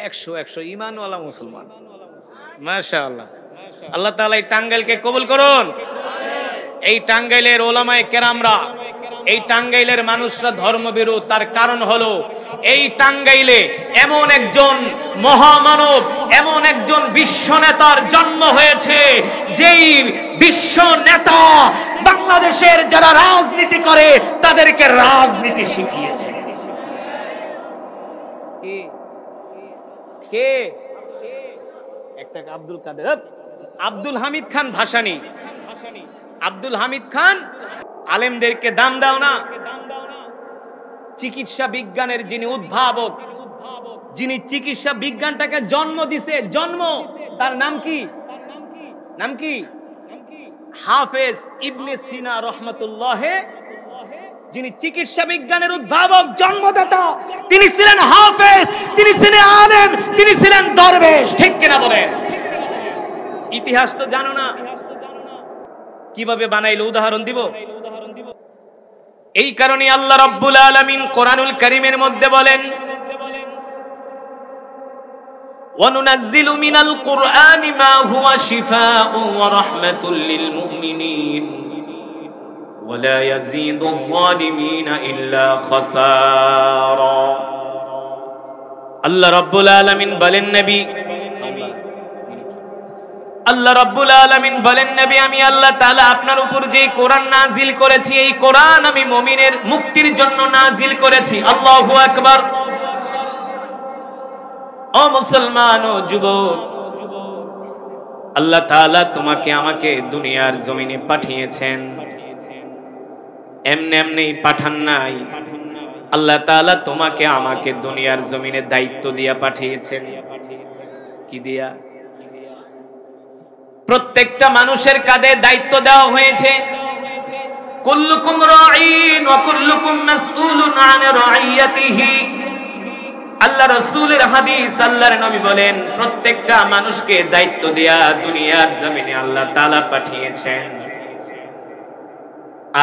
100 ঈমানওয়ালা মুসলমান। মাশাআল্লাহ, আল্লাহ তাআলা এই টাঙ্গাইলকে কবুল করুন। এই টাঙ্গাইলের ওলামায়ে কেরামরা, এই টাঙ্গাইলের মানুষরা ধর্মবিরোধ। তার কারণ হলো এই টাঙ্গাইলে এমন একজন মহামানব, এমন একজন বিশ্ব নেতার জন্ম হয়েছে, যেই বিশ্ব নেতা বাংলাদেশের যারা রাজনীতি করে তাদেরকে রাজনীতি শিখিয়েছে। কে? একটা আব্দুল কাদের, আব্দুল হামিদ খান ভাসানী। আব্দুল হামিদ খান আলেমদেরকে দাম দাও না। চিকিৎসা বিজ্ঞানের যিনি উদ্ভাবক, যিনি চিকিৎসা বিজ্ঞানটাকে জন্ম দিছে, জন্ম, তার নাম কি? নাম কি? হাফেজ ইবনে সিনা রহমাতুল্লাহ। যিনি চিকিৎসা বিজ্ঞানের উদ্ভাবক, জন্মদাতা, তিনি ছিলেন হাফেজ, তিনি ছিলেন আলেম, তিনি ছিলেন দরবেশ। ঠিক কিনা বলেন? ইতিহাস তো জানো না, কিভাবে বানাইলো উদাহরণ দিব। এই কারণে আল্লাহ রাব্বুল আলামিন কোরআনুল কারীমের মধ্যে বলেন, وَنُنَزِّلُ مِنَ الْقُرْآنِ مَا هُوَ شِفَاءٌ وَرَحْمَةٌ لِّلْمُؤْمِنِينَ وَلَا يَزِيدُ الظَّالِمِينَ إِلَّا خَسَارًا। আল্লাহ রাব্বুল আলামিন বলেন নবী, আল্লাহ রাব্বুল আলামিন বলেন নবী, আমি আল্লাহ তাআলা আপনার উপর যে কোরআন নাজিল করেছি, এই কোরআন আমি মুমিনের মুক্তির জন্য নাজিল করেছি। আল্লাহু আকবার। ও মুসলমান ও যুবক, আল্লাহ তাআলা তোমাকে আমাকে দুনিয়ার জমিনে পাঠিয়েছেন, এমনি এমনি পাঠান নাই। আল্লাহ তাআলা তোমাকে আমাকে দুনিয়ার জমিনে দায়িত্ব দিয়া পাঠিয়েছেন। কি দিয়া? প্রত্যেকটা মানুষের কাঁধে দায়িত্ব দেওয়া হয়েছে। কুল্লুকুম রাঈন ওয়া কুল্লুকুম মাসউলুন আন রাইয়াতিহি। আল্লাহ রাসূলের হাদিস, আল্লাহর নবী বলেন প্রত্যেকটা মানুষকে দায়িত্ব দেয়া দুনিয়ার জমিনে আল্লাহ তাআলা পাঠিয়েছেন।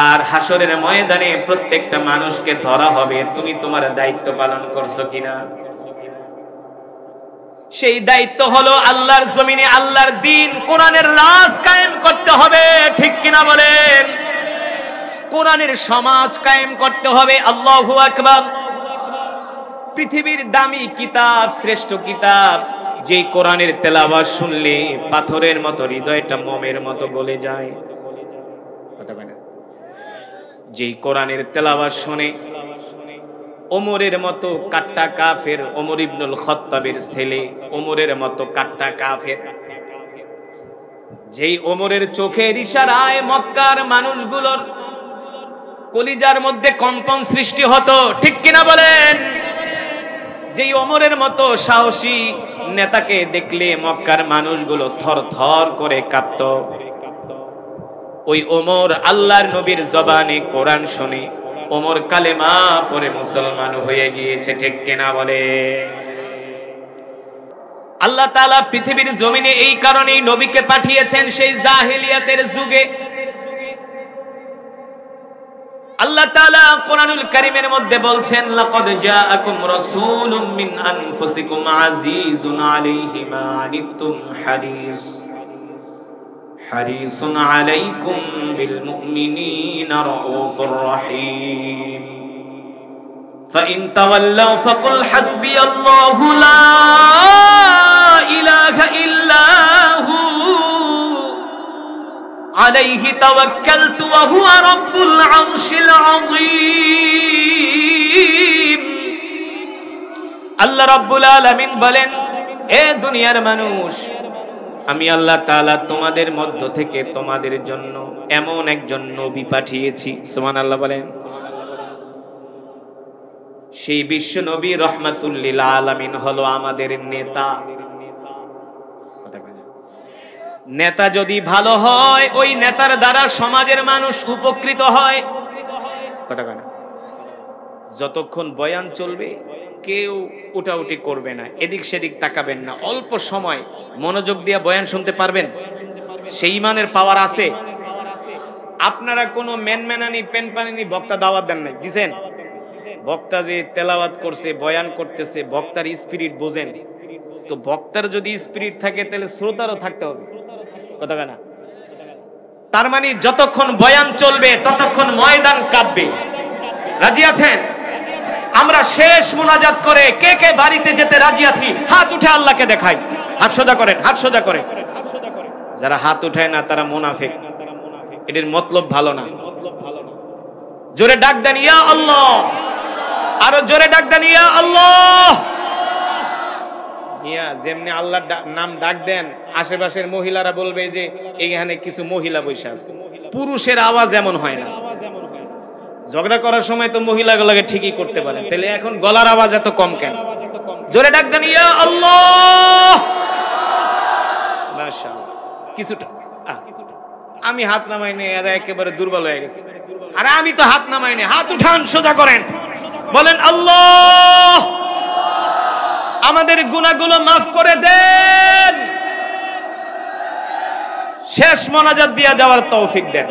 আর হাসরের ময়দানে প্রত্যেকটা মানুষকে ধরা হবে তুমি তোমার দায়িত্ব পালন করছো কিনা। সেই দায়িত্ব হলো আল্লাহর জমিনে আল্লাহর দ্বীন কোরআনের রাজ কায়েম করতে হবে, ঠিক কিনা বলেন? কোরআনের সমাজ কায়েম করতে হবে। আল্লাহু আকবার। পৃথিবীর দামি কিতাব, শ্রেষ্ঠ কিতাব, যেই কোরআনের তেলাওয়াত শুনলে পাথরের মতো হৃদয়টা মোমের মতো গলে যায়। কথা বলে না? যেই কোরআনের তেলাওয়াত শুনে ওমরের মতো কাট্টা কাফের, ওমর ইবনুল খাত্তাবের ছেলে ওমরের মতো কাট্টা কাফের, যেই ওমরের চোখের ইশারায় মক্কার মানুষগুলোর কলিজার মধ্যে কম্পন সৃষ্টি হতো, ঠিক কিনা বলেন? যেই ওমরের মতো সাহসী নেতাকে দেখলে মক্কার মানুষগুলো থরথর করে কাঁপত, ওই ওমর আল্লাহর নবীর জবানে কোরআন শুনে ওমর কালেমা পড়ে মুসলমান হয়ে গিয়েছে, ঠিক কিনা বলে? আল্লাহ তাআলা পৃথিবীর জমিনে এই কারণেই নবীকে পাঠিয়েছেন। সেই জাহেলিয়াতের যুগে আল্লাহ তাআলা কোরআনুল কারীমের মধ্যে বলছেন, লাকাদ জাআকুম রাসূলুম মিন আনফুসিকুম আজিজুন আলাইহি মা আনিতুম হারিসুন আলাইকুম বিল মুমিনিনা রাউফুর রহিম। ফাইন তাওয়াল্লাউ ফাকুল হাসবিয়াল্লাহু লা ইলাহা ইল্লা হু আলাইহি তাওয়াক্কালতু ওয়া হুয়া রাব্বুল আরশিল আযীম। আল্লাহ রাব্বুল আলামিন বলেন, এ দুনিয়ার মানুষ, আমি আল্লাহ তাআলা তোমাদের মধ্য থেকে তোমাদের জন্য এমন একজন নবী পাঠিয়েছি। সুবহানাল্লাহ বলেন। সেই বিশ্ব নবী রাহমাতুল লিল আলামিন হলো আমাদের নেতা। নেতা যদি ভালো হয়, ওই নেতার দ্বারা সমাজের মানুষ উপকৃত হয়। কথা বলেন। যতক্ষণ বয়ান চলবে কেউ উঠাউঠি করবে না, এদিক সেদিক তাকাবেন না, অল্প সময় মনোযোগ দিয়ে বয়ান শুনতে পারবেন, সেই ইমানের পাওয়ার আছে। আপনারা কোনো মেনমেনানি পেনপানি বক্তা দাওয়াত দেন নাই, দিছেন? বক্তা যে তেলাওয়াত করছে, বয়ান করতেছে, বক্তার স্পিরিট বোঝেন তো? বক্তার যদি স্পিরিট থাকে তাহলে শ্রোতারও থাকতে হবে। কথা না? তার মানে যতক্ষণ বয়ান চলবে ততক্ষণ ময়দান কাঁপবে। রাজি আছেন? আমরা শেষ মুনাজাত করে কে কে বাড়িতে যেতে রাজি আছি হাত উঠে আল্লাহকে দেখাই। হাত সোজা করেন, হাত সোজা করেন। যারা হাত উঠায় না তারা মুনাফিক, এদের মতলব ভালো না। জোরে ডাক দেন ইয়া আল্লাহ, আরো জোরে ডাক দেন ইয়া আল্লাহ। ইয়া যেমনি আল্লাহর নাম ডাক দেন, আশেপাশের মহিলারা বলবে যে এখানে কিছু মহিলা বসে আছে। পুরুষের আওয়াজ এমন হয় না। ঝগড়া করার সময় তো মহিলাগুলোকে ঠিকই করতে পারে, তাহলে এখন গলার আওয়াজ এত কম কেন? জোরে ডাক দেন ইয়া আল্লাহ। মাশাআল্লাহ। কিছুটা আমি হাত নামাইনি, এরা একেবারে দুর্বল হয়ে গেছে। আর আমি তো হাত নামাইনি। হাত উঠান, সোজা করেন, বলেন আল্লাহ আমাদের গুনাহগুলো মাফ করে দেন, শেষ মোনাজাত দিয়ে যাওয়ার তৌফিক দেন।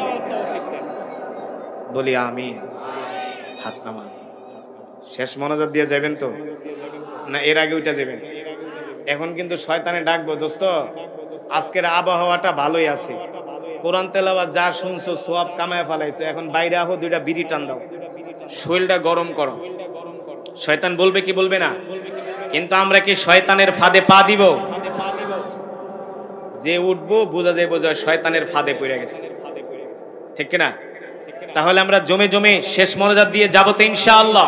বলি আমিন। হাত নামান। শেষ মোনাজাত দিয়ে যাবেন তো না এর আগে ওইটা যাবেন? এখন কিন্তু শয়তানে ডাকবো। দোস্ত, আজকের আবহাওয়াটা ভালোই আছে, কোরআন তেলাওয়াত যা শুনছো সওয়াব কামায় ফেলাইছো, এখন বাইরে আহো, দুইটা বিড়ি টান দাও, শরীরটা গরম করো। শয়তান বলবে কি বলবে না? কিন্তু আমরা কি শয়তানের ফাঁদে পা দিব? যে উঠবো বোঝা যায় শয়তানের ফাঁদে পড়ে গেছে, ঠিক কিনা? তাহলে আমরা জমে জমে শেষ মোনাজাত দিয়ে যাবো তো ইনশাআল্লাহ।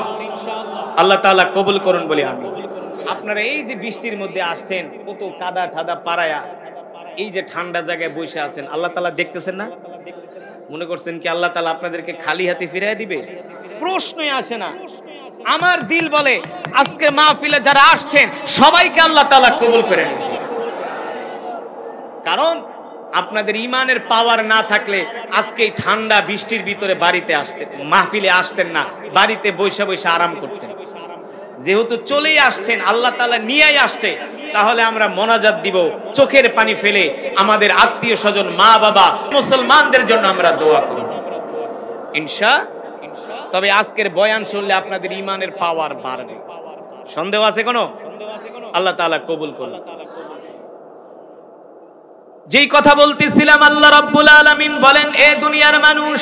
আল্লাহ তাআলা কবুল করুন বলি আমি। আপনারা এই যে বৃষ্টির মধ্যে আসছেন, কত কাদা ঠাদা পাড়ায়া এই যে ঠান্ডা জায়গায় বসে আছেন, আল্লাহ তাআলা দেখতেছেন না? মনে করছেন কি আল্লাহ তাআলা আপনাদেরকে খালি হাতে ফিরিয়ে দিবে? প্রশ্নই আসে না। আমার দিল বলে আজকে মাহফিলে যারা আসছেন সবাইকে আল্লাহ তাআলা কবুল করে নিয়েছে। কারণ আপনাদের ইমানের পাওয়ার না থাকলে আজকে এই ঠান্ডা বৃষ্টির ভিতরে বাড়িতে আসতেন, মাহফিলে আসতেন না, বাড়িতে বৈশা বৈশা আরাম করতেন। যেহেতু চলেই আসছেন, আল্লাহ তাআলা নিয়েই আসছে, তাহলে আমরা মোনাজাত দিব, চোখের পানি ফেলে আমাদের আত্মীয় স্বজন, মা বাবা, মুসলমানদের জন্য আমরা দোয়া করব ইনশাআল্লাহ। তবে আজকের বয়ান শুনলে আপনাদের ইমানের পাওয়ার বাড়বে, সন্দেহ আছে কোনো? আল্লাহ তাআলা কবুল করুন। যেই কথা বলতেছিলাম, আল্লাহ রাব্বুল আলামিন বলেন, এ দুনিয়ার মানুষ,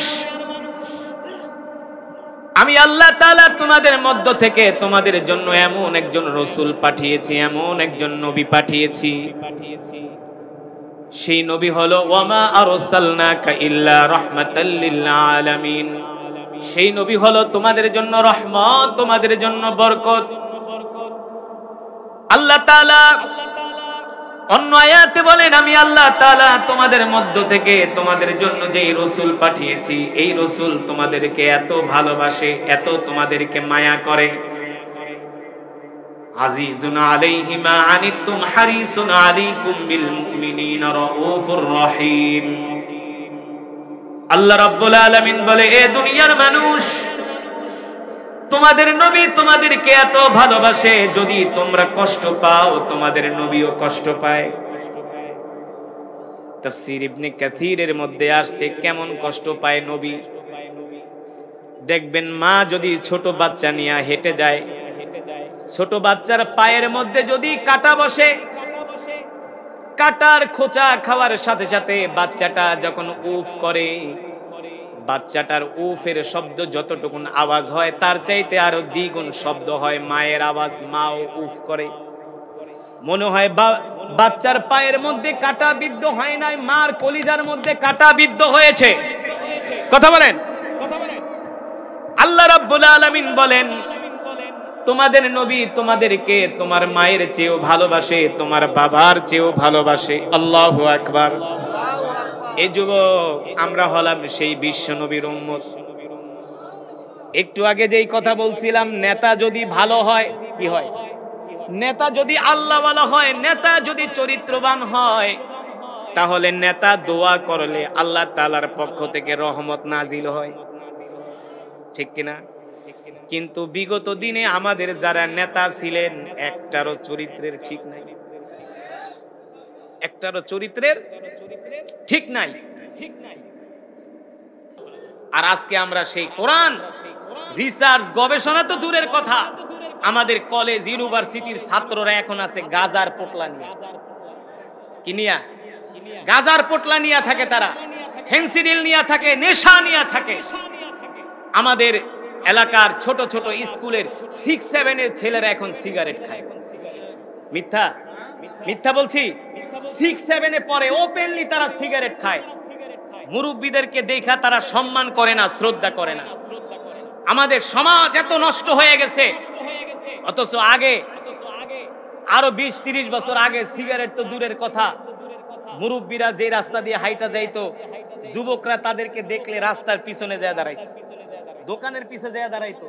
আমি আল্লাহ তাআলা তোমাদের মধ্য থেকে তোমাদের জন্য এমন একজন রাসূল পাঠিয়েছি, এমন একজন নবী পাঠিয়েছি। সেই নবী হলো ওয়ামা আরসালনাকা ইল্লা রাহমাতাল লিল আলামিন। সেই নবী হলো তোমাদের জন্য রহমত, তোমাদের জন্য বরকত। আল্লাহ তাআলা অন্য আয়াতে বলেন, আমি আল্লাহ তাআলা তোমাদের মধ্য থেকে তোমাদের জন্য যেই রাসূল পাঠিয়েছি, এই রাসূল তোমাদেরকে এত ভালোবাসে, এত তোমাদেরকে মায়া করে। আজিজুন আলাইহি মা আনিতুম হারিসুন আলাইকুম বিল মুমিনিনা রাউফুর রহিম। আল্লাহ রাব্বুল আলামিন বলে, এ দুনিয়ার মানুষ, তোমাদের নবী তোমাদেরকে এত ভালোবাসে, যদি তোমরা কষ্ট পাও তোমাদের নবীও কষ্ট পায়। তাফসীর ইবনে কাসীরের মধ্যে আসছে কেমন কষ্ট পায় নবী। দেখবেন মা যদি ছোট বাচ্চা নিয়ে হেঁটে যায়, ছোট বাচ্চার পায়ের মধ্যে যদি কাঁটা বসে, কাঁটার খোঁচা খাওয়ার সাথে সাথে বাচ্চাটা যখন উফ করে, বাচ্চাটার উফের শব্দ যতটুকুন আওয়াজ হয় তার চাইতে আরো দ্বিগুণ শব্দ হয় মায়ের আওয়াজ। মাও উফ করে, মনে হয় বাচ্চার পায়ের মধ্যে কাঁটা বিদ্ধ হয় নাই, মার কলিজার মধ্যে কাঁটা বিদ্ধ হয়েছে। কথা বলেন। আল্লাহ রাব্বুল আলামিন বলেন, তোমাদের নবী তোমাদেরকে তোমার মায়ের চেয়েও ভালোবাসে, তোমার বাবার চেয়েও ভালোবাসে। আল্লাহু আকবার। এই যুবক, আমরা হলাম সেই বিশ্ব নবীর উম্মত। একটু আগে যেই কথা বলছিলাম, নেতা যদি ভালো হয় কি হয়? নেতা যদি আল্লাহওয়ালা হয়, নেতা যদি চরিত্রবান হয়, তাহলে নেতা দোয়া করলে আল্লাহ তাআলার পক্ষ থেকে রহমত নাজিল হয়, ঠিক কিনা? কিন্তু বিগত দিনে আমাদের যারা নেতা ছিলেন, একটারও চরিত্রের ঠিক নাই, একটারও চরিত্রের ঠিক নাই। আর আজকে আমরা সেই কোরআন রিসার্চ গবেষণা তো দূরের কথা, আমাদের কলেজ ইউনিভার্সিটির ছাত্ররা এখন আছে গাজার পোটলা নিয়ে। কি নিয়া? গাজার পোটলা নিয়ে থাকে, তারা ফেন্সিডিল নিয়ে থাকে, নেশা নিয়ে থাকে। আমাদের এলাকার ছোট ছোট স্কুলের 6-7 এর ছেলেরা এখন সিগারেট খায়। মিথ্যা? মিথ্যা বলছি? 6-7 এ পড়ে, ওপেনলি তারা সিগারেট খায়। মুরব্বীদেরকে দেখা তারা সম্মান করে না, শ্রদ্ধা করে না। আমাদের সমাজ এত নষ্ট হয়ে গেছে, অথচ আগে আরো 20-30 বছর আগে সিগারেট তো দূরের কথা, মুরব্বীরা যে রাস্তা দিয়ে হাইটা যাইতো, যুবকরা তাদেরকে দেখলে রাস্তার পিছনে যায় দাঁড়াইতো, দোকানের পিছে যায় দাঁড়াইতো।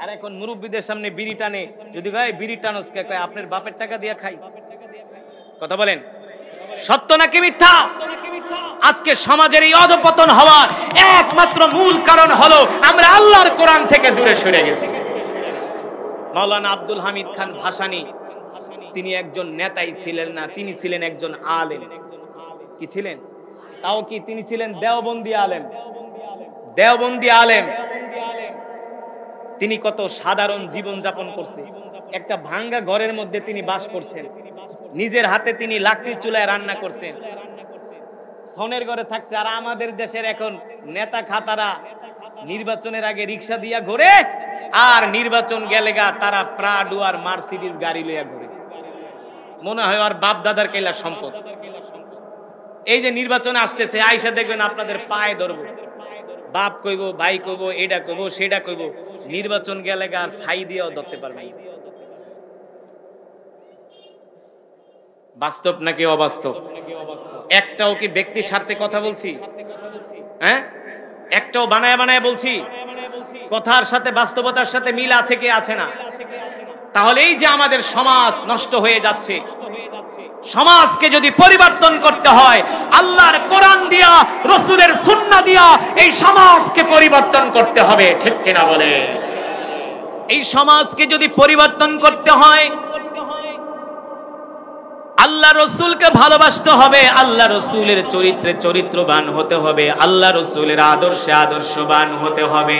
আর এখন মুরব্বীদের সামনে বিড়ি টানে, যদি ভাই বিড়ি টানোস কে, কয় আপনার বাপের টাকা দিয়ে খাই। কথা বলেন, সত্য নাকি মিথ্যা? আজকে সমাজের এই অধপতন হওয়ার একমাত্র মূল কারণ হলো আমরা আল্লাহর কোরআন থেকে দূরে সরে গেছি। মাওলানা আব্দুল হামিদ খান ভাসানী, তিনি একজন নেতাই ছিলেন না, তিনি ছিলেন একজন আলেম। কি ছিলেন? তাও কি তিনি ছিলেন দেওবন্দি আলেম। দেওবন্দি আলেম। তিনি কত সাধারণ জীবন যাপন করছে, একটা ভাঙ্গা ঘরের মধ্যে তিনি বাস করছেন, নিজের হাতে তিনি লাকড়ির চুলায় রান্না করছেন, সনের ঘরে থাকছে। আর আমাদের দেশের এখন নেতা খাতারা নির্বাচনের আগে রিক্সা দিয়া ঘুরে, আর নির্বাচন গেলেগা তারা প্রাডো আর মার্সিডিজ গাড়ি লইয়া ঘুরে, মনে হয় আর বাপ দাদার কেলা সম্পদ। এই যে নির্বাচন আসতেছে, আইসা দেখবেন আপনাদের পায়ে ধরবো, বাপ কইব, ভাই কইব, এটা কইব, সেটা কইব। নির্বাচন গেলেগা আর ছাই দিয়েও ধরতে পারবে না। বাস্তব নাকি অবাস্তব? একটাও কি ব্যক্তি স্বার্থে কথা বলছি? হ্যাঁ, একটাও বানায় বানায় বলছি? কথার সাথে বাস্তবতার সাথে মিল আছে কি আছে না? তাহলে এই যে আমাদের সমাজ নষ্ট হয়ে যাচ্ছে, সমাজকে যদি পরিবর্তন করতে হয় আল্লাহর কোরআন দিয়া, রাসূলের সুন্নাহ দিয়া এই সমাজকে পরিবর্তন করতে হবে, ঠিক কিনা বলে? এই সমাজকে যদি পরিবর্তন করতে হয় আল্লাহ রসুলকে ভালোবাসতে হবে, আল্লাহ রসুলের চরিত্রে চরিত্রবান হতে হবে, আল্লাহ রসুলের আদর্শে আদর্শবান হতে হবে।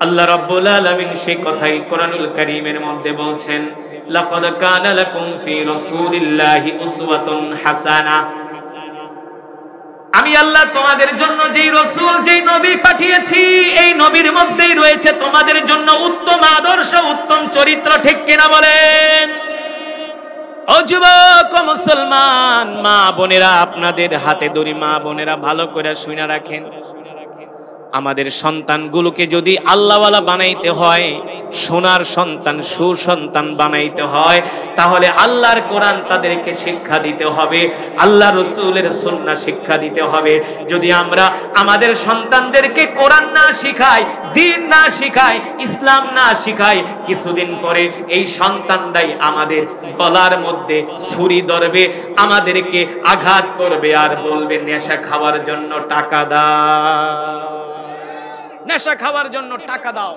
আল্লাহ রাব্বুল আলামিন সেই কথাই কোরআনুল কারীমের মধ্যে বলছেন, লাকাদ কানা লাকুম ফি রাসূলিল্লাহি উসওয়াতুন হাসানাহ। আমি আল্লাহ তোমাদের জন্য যেই রাসূল, যেই নবী পাঠিয়েছি, এই নবীর মধ্যেই রয়েছে তোমাদের জন্য উত্তম আদর্শ, উত্তম চরিত্র, ঠিক কিনা বলেন? ও যুবক, মুসলমান মা বোনেরা, আপনাদের হাতে ধরি মা বোনেরা, ভালো করে শুনে রাখেন। আমাদের সন্তানগুলোকে যদি আল্লাহওয়ালা বানাইতে হয়, সোনার সন্তান, সুসন্তান বানাইতে হয়, তাহলে আল্লাহর কোরআন তাদেরকে শিক্ষা দিতে হবে, আল্লাহ রসুলের সুন্নাহ শিক্ষা দিতে হবে। যদি আমরা আমাদের সন্তানদেরকে কোরআন না শিখাই, দ্বীন না শিখাই, ইসলাম না শিখাই, কিছুদিন পরে এই সন্তানরাই আমাদের গলার মধ্যে ছুরি ধরবে, আমাদেরকে আঘাত করবে আর বলবে নেশা খাওয়ার জন্য টাকা দাও, নেশা খাওয়ার জন্য টাকা দাও।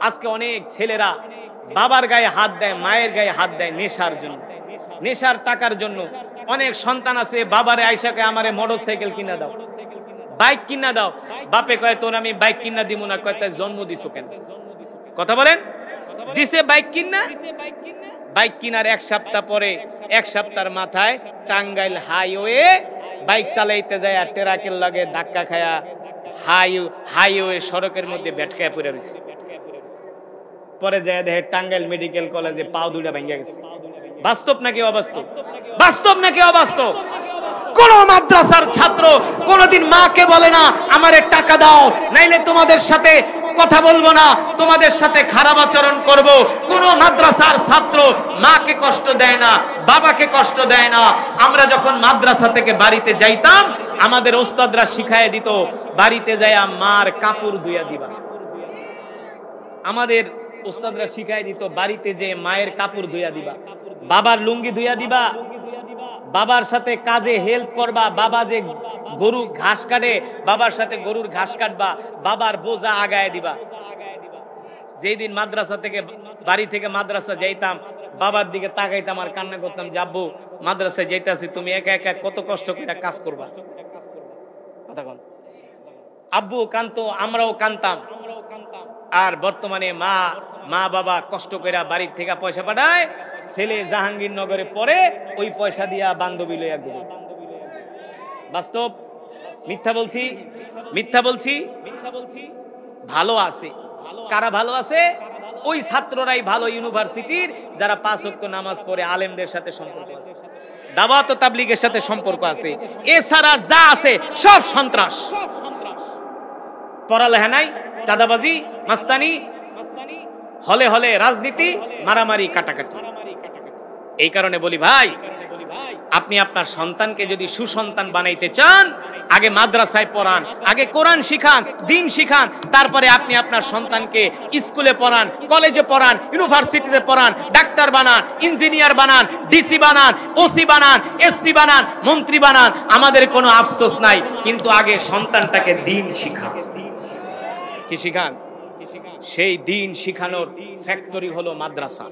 আজকে অনেক ছেলেরা বাবার গায়ে হাত দেয়, মায়ের গায়ে হাত দেয় নেশার জন্য, নেশার টাকার জন্য। অনেক সন্তান আছে বাবারে আইসাকে আমারে মোটরসাইকেল কিনা দাও, বাইক কিনা দাও। বাপে কয় তোর আমি বাইক কিনা দিব না, কয় তাই জন্ম দিছো কেন? কথা বলেন, দিছে বাইক কিনা। বাইক কিনার এক সপ্তাহ পরে, এক সপ্তাহের মাথায় টাঙ্গাইল হাইওয়ে বাইক চালাইতে যায় আর ট্রাকের লাগে ধাক্কা খায়া হাইওয়ে সড়কের মধ্যে বেটকায় পড়ে রয়েছে। পরে যায় দেখে টাঙ্গাইল মেডিকেল কলেজে পাও দুটা ভেঙে গেছে। বাস্তব নাকি অবাস্তব? বাস্তব নাকি অবাস্তব? কোন মাদ্রাসার ছাত্র কোনদিন মাকে বলে না আমারে টাকা দাও, নাইলে তোমাদের সাথে কথা বলবো না, তোমাদের সাথে খারাপ আচরণ করব। কোন মাদ্রাসার ছাত্র মাকে কষ্ট দেয় না, বাবাকে কষ্ট দেয় না। আমরা যখন মাদ্রাসা থেকে বাড়িতে যাইতাম, আমাদের ওস্তাদরা শিখায় দিত বাড়িতে যাইয়া মার কাপড় ধুইয়া দিবা। আমাদের ওস্তাদরা শিখায় দিত বাড়িতে যে মায়ের কাপড় ধুইয়া দিবা, বাবার লুঙ্গি ধুইয়া দিবা, বাবার সাথে কাজে হেল্প করবা। বাবা যে গরু ঘাস কাটে, বাবার সাথে গরুর ঘাস কাটবা, বাবার বোঝা আগায় দিবা। যেই দিন মাদ্রাসা থেকে বাড়ি থেকে মাদ্রাসা যাইতাম, বাবার দিকে তাকাইতাম আর কান্না করতাম, যাবো মাদ্রাসায় যাইতাছি, তুমি একা একা কত কষ্ট করে কাজ করবা। কথা বল। আব্বু কানতো, আমরাও কানতাম। আর বর্তমানে মা বাবা কষ্ট করে বাড়ির থেকে পয়সা পাঠায়, ছেলে জাহাঙ্গীরনগরে পড়ে, ওই পয়সা দিয়া বান্ধবী লইয়া ঘুরে। বাস্তব? মিথ্যা বলছি? মিথ্যা বলছি? ভালো আছে কারা? ভালো আছে ওই ছাত্ররাই ভালো, ইউনিভার্সিটির যারা 5 ওয়াক্ত নামাজ পড়ে, আলেমদের সাথে সম্পর্ক আছে, দাওয়াত ও তাবলীগের সাথে সম্পর্ক আছে। এছাড়া যা আছে সব সন্ত্রাস, পড়ালেখা নাই, চাঁদাবাজি, মাস্তানি, হলে হলে রাজনীতি, মারামারি, কাটাকাটি। এই কারণে বলি ভাই, আপনি আপনার সন্তানকে যদি সুসন্তান বানাইতে চান, আগে মাদ্রাসায় পড়ান, আগে কোরআন শিখান, দ্বীন শিখান, তারপরে আপনি আপনার সন্তানকে স্কুলে পড়ান, কলেজে পড়ান, ইউনিভার্সিটিতে পড়ান, ডাক্তার বানান, ইঞ্জিনিয়ার বানান, ডিসি বানান, ওসি বানান, এসপি বানান, মন্ত্রী বানান, আমাদের কোনো আফসোস নাই। কিন্তু আগে সন্তানটাকে দ্বীন শিখান। কি শিখান? সেই দ্বীন শিখানোর ফ্যাক্টরি হলো মাদ্রাসা।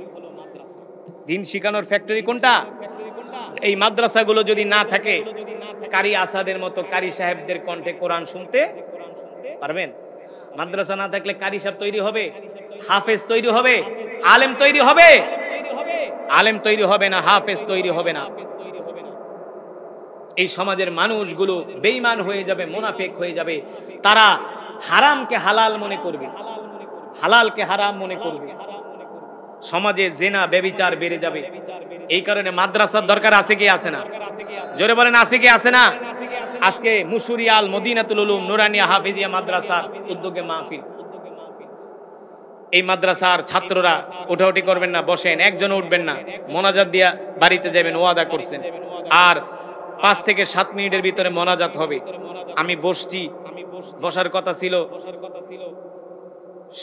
দ্বীন শিখানোর ফ্যাক্টরি কোনটা? এই মাদ্রাসাগুলো যদি না থাকে, কারি আসাদের মতো কারি সাহেবদের কণ্ঠে কোরআন শুনতে পারবেন? মাদ্রাসা না থাকলে কারি সাহেব তৈরি হবে, হাফেজ তৈরি হবে, আলেম তৈরি হবে? আলেম তৈরি হবে না, হাফেজ তৈরি হবে না। এই সমাজের মানুষগুলো বেঈমান হয়ে যাবে, মুনাফিক হয়ে যাবে। তারা হারামকে হালাল মনে করবে, হালালকে হারাম মনে করবে। সমাজে জিনা ব্যভিচার বেড়ে যাবে। এই কারণে মাদ্রাসার দরকার আছে কি আছে না? জোরে বলেন, আছে কি আছে না? আজকে মুশুরিয়াল মদিনাতুল উলুম নুরানিয়া হাফিজিয়া মাদ্রাসার উদ্যোগে মাহফিল। এই মাদ্রাসার ছাত্ররা উঠাউঠি করবেন না, বসেন, একজন উঠবেন না, মোনাজাত দিয়া বাড়িতে যাবেন, ওয়াদা করছেন। আর 5 থেকে 7 মিনিটের ভিতরে মোনাজাত হবে। আমি বসছি, বসার কথা ছিল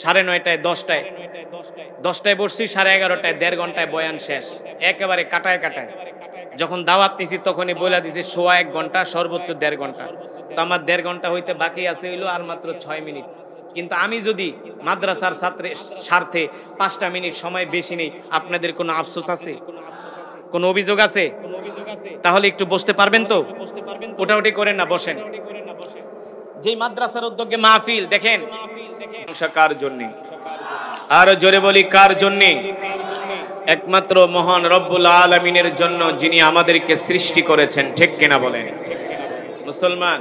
9:30 10টায়, 10টায় বসছি, 11:30 1.5 ঘন্টায় বয়ান শেষ, একেবারে কাটায় কাটায়। যখন দাওয়াত নিছি তখনই বলে দিছে 1.5 ঘন্টা, সর্বোচ্চ 1.5 ঘন্টা। তো আমার 1.5 ঘন্টা হইতে বাকি আছে হইলো আর মাত্র 6 মিনিট। কিন্তু আমি যদি মাদ্রাসার ছাত্রের স্বার্থে 5টা মিনিট সময় বেশি নেই, আপনাদের কোনো আফসোস আছে, কোনো অভিযোগ আছে? তাহলে একটু বসতে পারবেন তো? ওটাউটি করেন না, বসেন। যেই মাদ্রাসার উদ্যোগে মাহফিল, দেখেন কার জন্য? আরো জোরে বলি, কার জন্য? একমাত্র মহান রব্বুল আলামিনের জন্য, যিনি আমাদেরকে সৃষ্টি করেছেন। ঠিক কিনা বলেন? মুসলমান,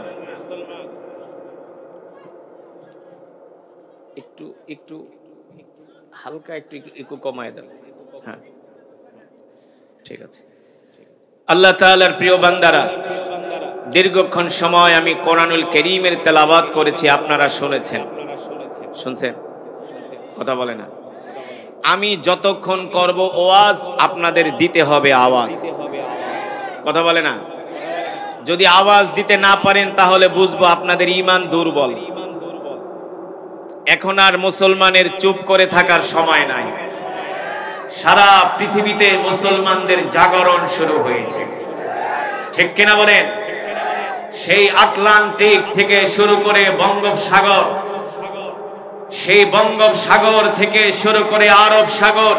একটু একটু হালকা একটু কমায় দেন। হ্যাঁ, ঠিক আছে। আল্লাহ তাআলার প্রিয় বান্দারা, দীর্ঘক্ষণ সময় আমি কোরআনুল কারীমের তেলাওয়াত করেছি, আপনারা শুনেছেন? শুনছেন? কথা বলে না। আমি যতক্ষণ করব ওয়াজ, আপনাদের দিতে হবে আওয়াজ। কথা বলে না। যদি আওয়াজ দিতে না পারেন তাহলে বুঝবো আপনাদের ঈমান দুর্বল। এখন আর মুসলমানের চুপ করে থাকার সময় নাই। সারা পৃথিবীতে মুসলমানদের জাগরণ শুরু হয়েছে। ঠিক কিনা বলেন? সেই আটলান্টিক থেকে শুরু করে বঙ্গোপসাগর, সেই বঙ্গোপসাগর থেকে শুরু করে আরব সাগর,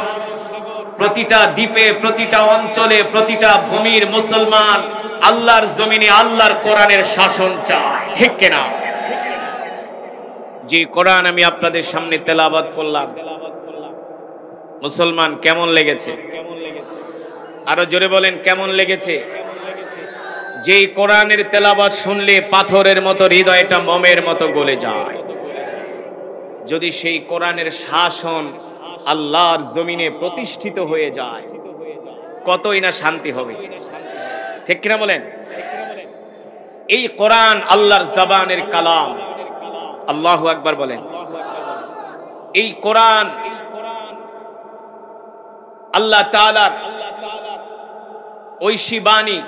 প্রতিটা দ্বীপে, প্রতিটা অঞ্চলে, প্রতিটা ভূমির মুসলমান আল্লাহর জমিনে আল্লাহর কোরআনের শাসন চায়। ঠিক কিনা? যে কোরআন আমি আপনাদের সামনে তেলাওয়াত করলাম, মুসলমান কেমন লেগেছে? আরো জোরে বলেন, কেমন লেগেছে? যেই কোরআনের তেলাওয়াত শুনলে পাথরের মতো হৃদয়টা মোমের মতো গলে যায়। যদি সেই কোরআনের শাসন আল্লাহর জমিনে প্রতিষ্ঠিত হয়ে যায়, কতই না শান্তি হবে। ঠিক কিনা বলেন? এই কোরআন আল্লাহর জবানের কালাম। আল্লাহু আকবার বলেন। এই কোরআন আল্লাহ তাআলার ঐশী বাণী,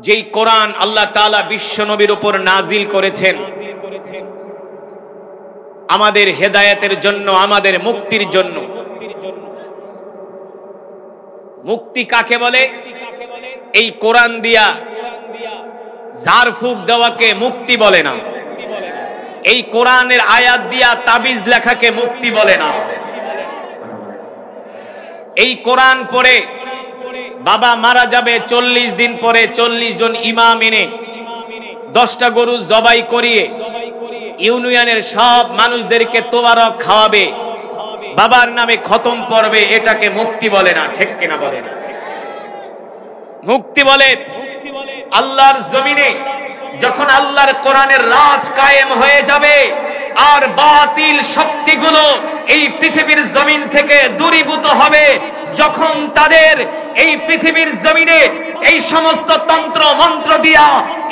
যেই কোরআন আল্লাহ তাআলা বিশ্ব নবীর উপর নাজিল করেছেন আমাদের হেদায়েতের জন্য, আমাদের মুক্তির জন্য। মুক্তি কাকে বলে? এই কোরআন দিয়া ঝাড়ফুঁক দেওয়াকে মুক্তি বলে না। এই কোরআনের আয়াত দিয়া তাবিজ লেখাকে মুক্তি বলে না। এই কোরআন পড়ে বাবা মারা যাবে, 40 দিন পরে 40 জন ইমাম এনে 10টা গরু জবাই করিয়ে ইউনিয়নের সব মানুষদেরকে তোবারক খাওয়াবে, বাবার নামে খতম পড়বে, এটাকে মুক্তি বলে না। ঠিক কিনা বলেন? মুক্তি বলে আল্লাহর জমিনে যখন আল্লাহর কোরআনের রাজ কায়েম হয়ে যাবে আর বাতিল শক্তিগুলো এই পৃথিবীর জমিন থেকে দূরীভূত হবে, যখন তাদের এই পৃথিবীর জমিনে এই সমস্ত তন্ত্র মন্ত্র দিয়া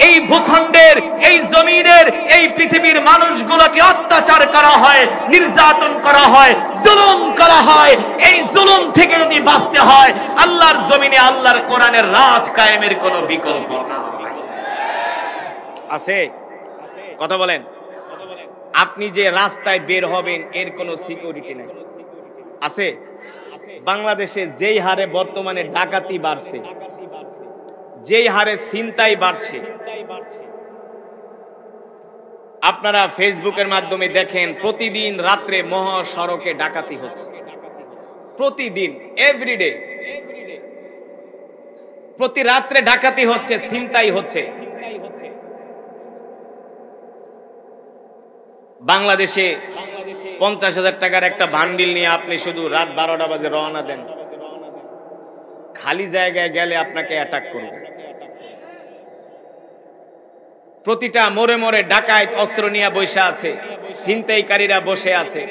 এই ভূখণ্ডের, এই জমিনের, এই পৃথিবীর মানুষগুলোকে অত্যাচার করা হয়, নির্যাতন করা হয়, জুলুম করা হয়, এই জুলুম থেকে যদি বাঁচতে হয়, আল্লাহর জমিনে আল্লাহর কোরআনের রাজ কায়েমের কোনো বিকল্প নাই। আছে? কথা বলেন। আপনি যে রাস্তায় বের হবেন এর কোনো সিকিউরিটি নাই। আছে? বাংলাদেশে যেই হারে বর্তমানে ডাকাতি বাড়ছে, যেই হারে ছিনতাই বাড়ছে, আপনারা ফেসবুকের মাধ্যমে দেখেন প্রতিদিন রাত্রে মহাসড়কে ডাকাতি হচ্ছে। প্রতিদিন, এভরিডে, প্রতি রাত্রে ডাকাতি হচ্ছে, ছিনতাই হচ্ছে। বাংলাদেশে 50,000 টাকার একটা বান্ডিল নিয়ে আপনি শুধু রাত 12টা বাজে রওনা দেন, খালি জায়গায় গেলে আপনাকে অ্যাটাক করবে। প্রতিটা মোড়ে মোড়ে ডাকাত অস্ত্র নিয়ে বসে আছে, ছিনতাইকারীরা বসে আছে।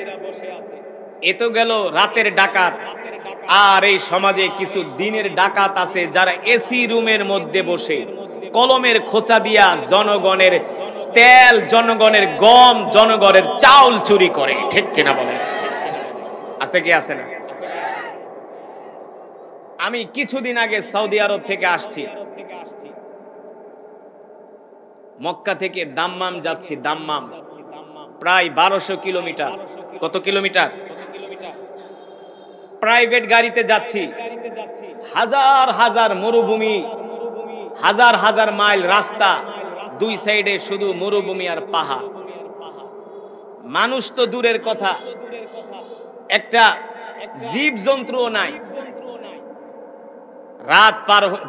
এ তো গেল রাতের ডাকাত। আর এই সমাজে কিছু দিনের ডাকাত আছে যারা এসি রুমের মধ্যে বসে কলমের খোঁচা দিয়া জনগণের তেল জনগণের, গম জনগণের, চাউল চুরি করে। ঠিক কিনা বলেন? আছে কি আছে না? আমি কিছুদিন আগে সৌদি আরব থেকে আসছি, মক্কা থেকে দাম্মাম যাচ্ছি। দাম্মাম প্রায় 1200 কিলোমিটার। কত কিলোমিটার? প্রাইভেট গাড়িতে যাচ্ছি। হাজার হাজার মরুভূমি, হাজার হাজার মাইল রাস্তা, দুই সাইডে শুধু মরুভূমি আর পাহাড়। মানুষ তো দূরের কথা, একটা জীব জন্তুও নাই।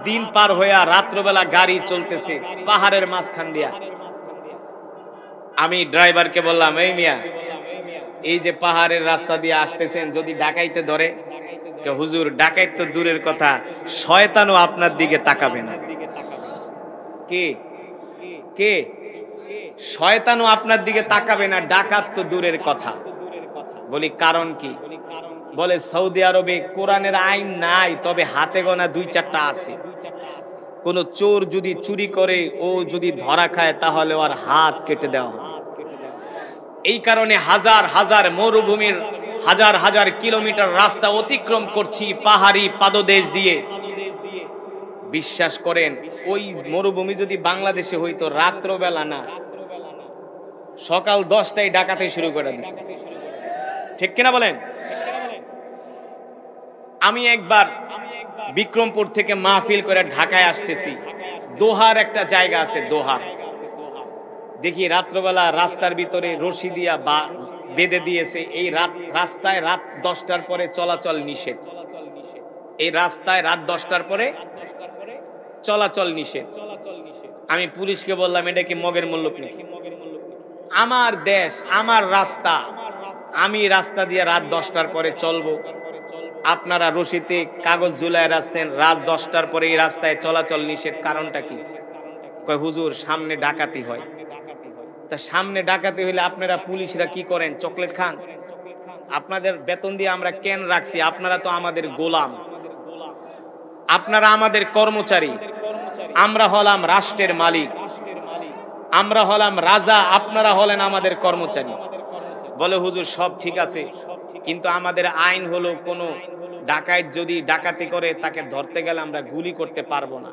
দিন পার হইয়া রাত্রবেলা গাড়ি চলতেছে পাহাড়ের মাঝখান দিয়া। আমি ড্রাইভারকে বললাম, এই মিয়া, এই যে পাহাড়ের রাস্তা দিয়ে আসতেছেন, যদি ডাকাইতে ধরে? হুজুর, ডাকাইত তো দূরের কথা, শয়তানও আপনার দিকে তাকাবে না। কে কে? শয়তানও আপনার দিকে তাকাবে না, ডাকাত তো দূরের কথা। বলি কারণ কি? বলে সৌদি আরবে কোরআনের আইন নাই, তবে হাতে গোনা 2-4টা আছে। কোন চোর যদি চুরি করে, ও যদি ধরা খায়, তাহলে ওর হাত কেটে দেওয়া হয়। এই কারণে হাজার হাজার মরুভূমির, হাজার হাজার কিলোমিটার রাস্তা অতিক্রম করছি পাহাড়ি পাদদেশ দিয়ে। বিশ্বাস করেন, ওই মরুভূমি যদি বাংলাদেশে হইতো, রাত্রবেলা না, সকাল 10টায় ডাকাতে শুরু করে দিত। ঠিক কিনা বলেন? আমি একবার বিক্রমপুর থেকে মাহফিল করে ঢাকায় আসতেছি। দোহার একটা জায়গা আছে, দোহার। দেখি রাত্রবেলা রাস্তার ভিতরে রশি দিয়া বেঁধে দিয়েছে। এই রাস্তায় রাত 10টার পরে চলাচল নিষেধ। এই রাস্তায় রাত 10টার পরে চলাচল নিষেধ। আমি পুলিশকে বললাম, এটা কি মগের মুল্লুক নাকি? আমার দেশ, আমার রাস্তা, আমি রাস্তা দিয়ে রাত 10টার পরে চলবো? আপনারা রশিতে কাগজ ঝুলায় রাখছেন, রাত 10টার পরে এই রাস্তায় চলাচল নিষেধ, কারণটা কি? কয় হুজুর, সামনে ডাকাতি হয়। তা সামনে ডাকাতি হইলে আপনারা পুলিশরা কি করেন? চকলেট খান? আপনাদের বেতন দিয়ে আমরা কেন রাখছি? আপনারা তো আমাদের গোলাম, আপনারা আমাদের কর্মচারী। আমরা হলাম রাষ্ট্রের মালিক, আমরা হলাম রাজা, আপনারা হলেন আমাদের কর্মচারী। বলে হুজুর, সব ঠিক আছে, কিন্তু আমাদের আইন হলো, কোনো ডাকাত যদি ডাকাতি করে, তাকে ধরতে গেলে আমরা গুলি করতে পারবো না।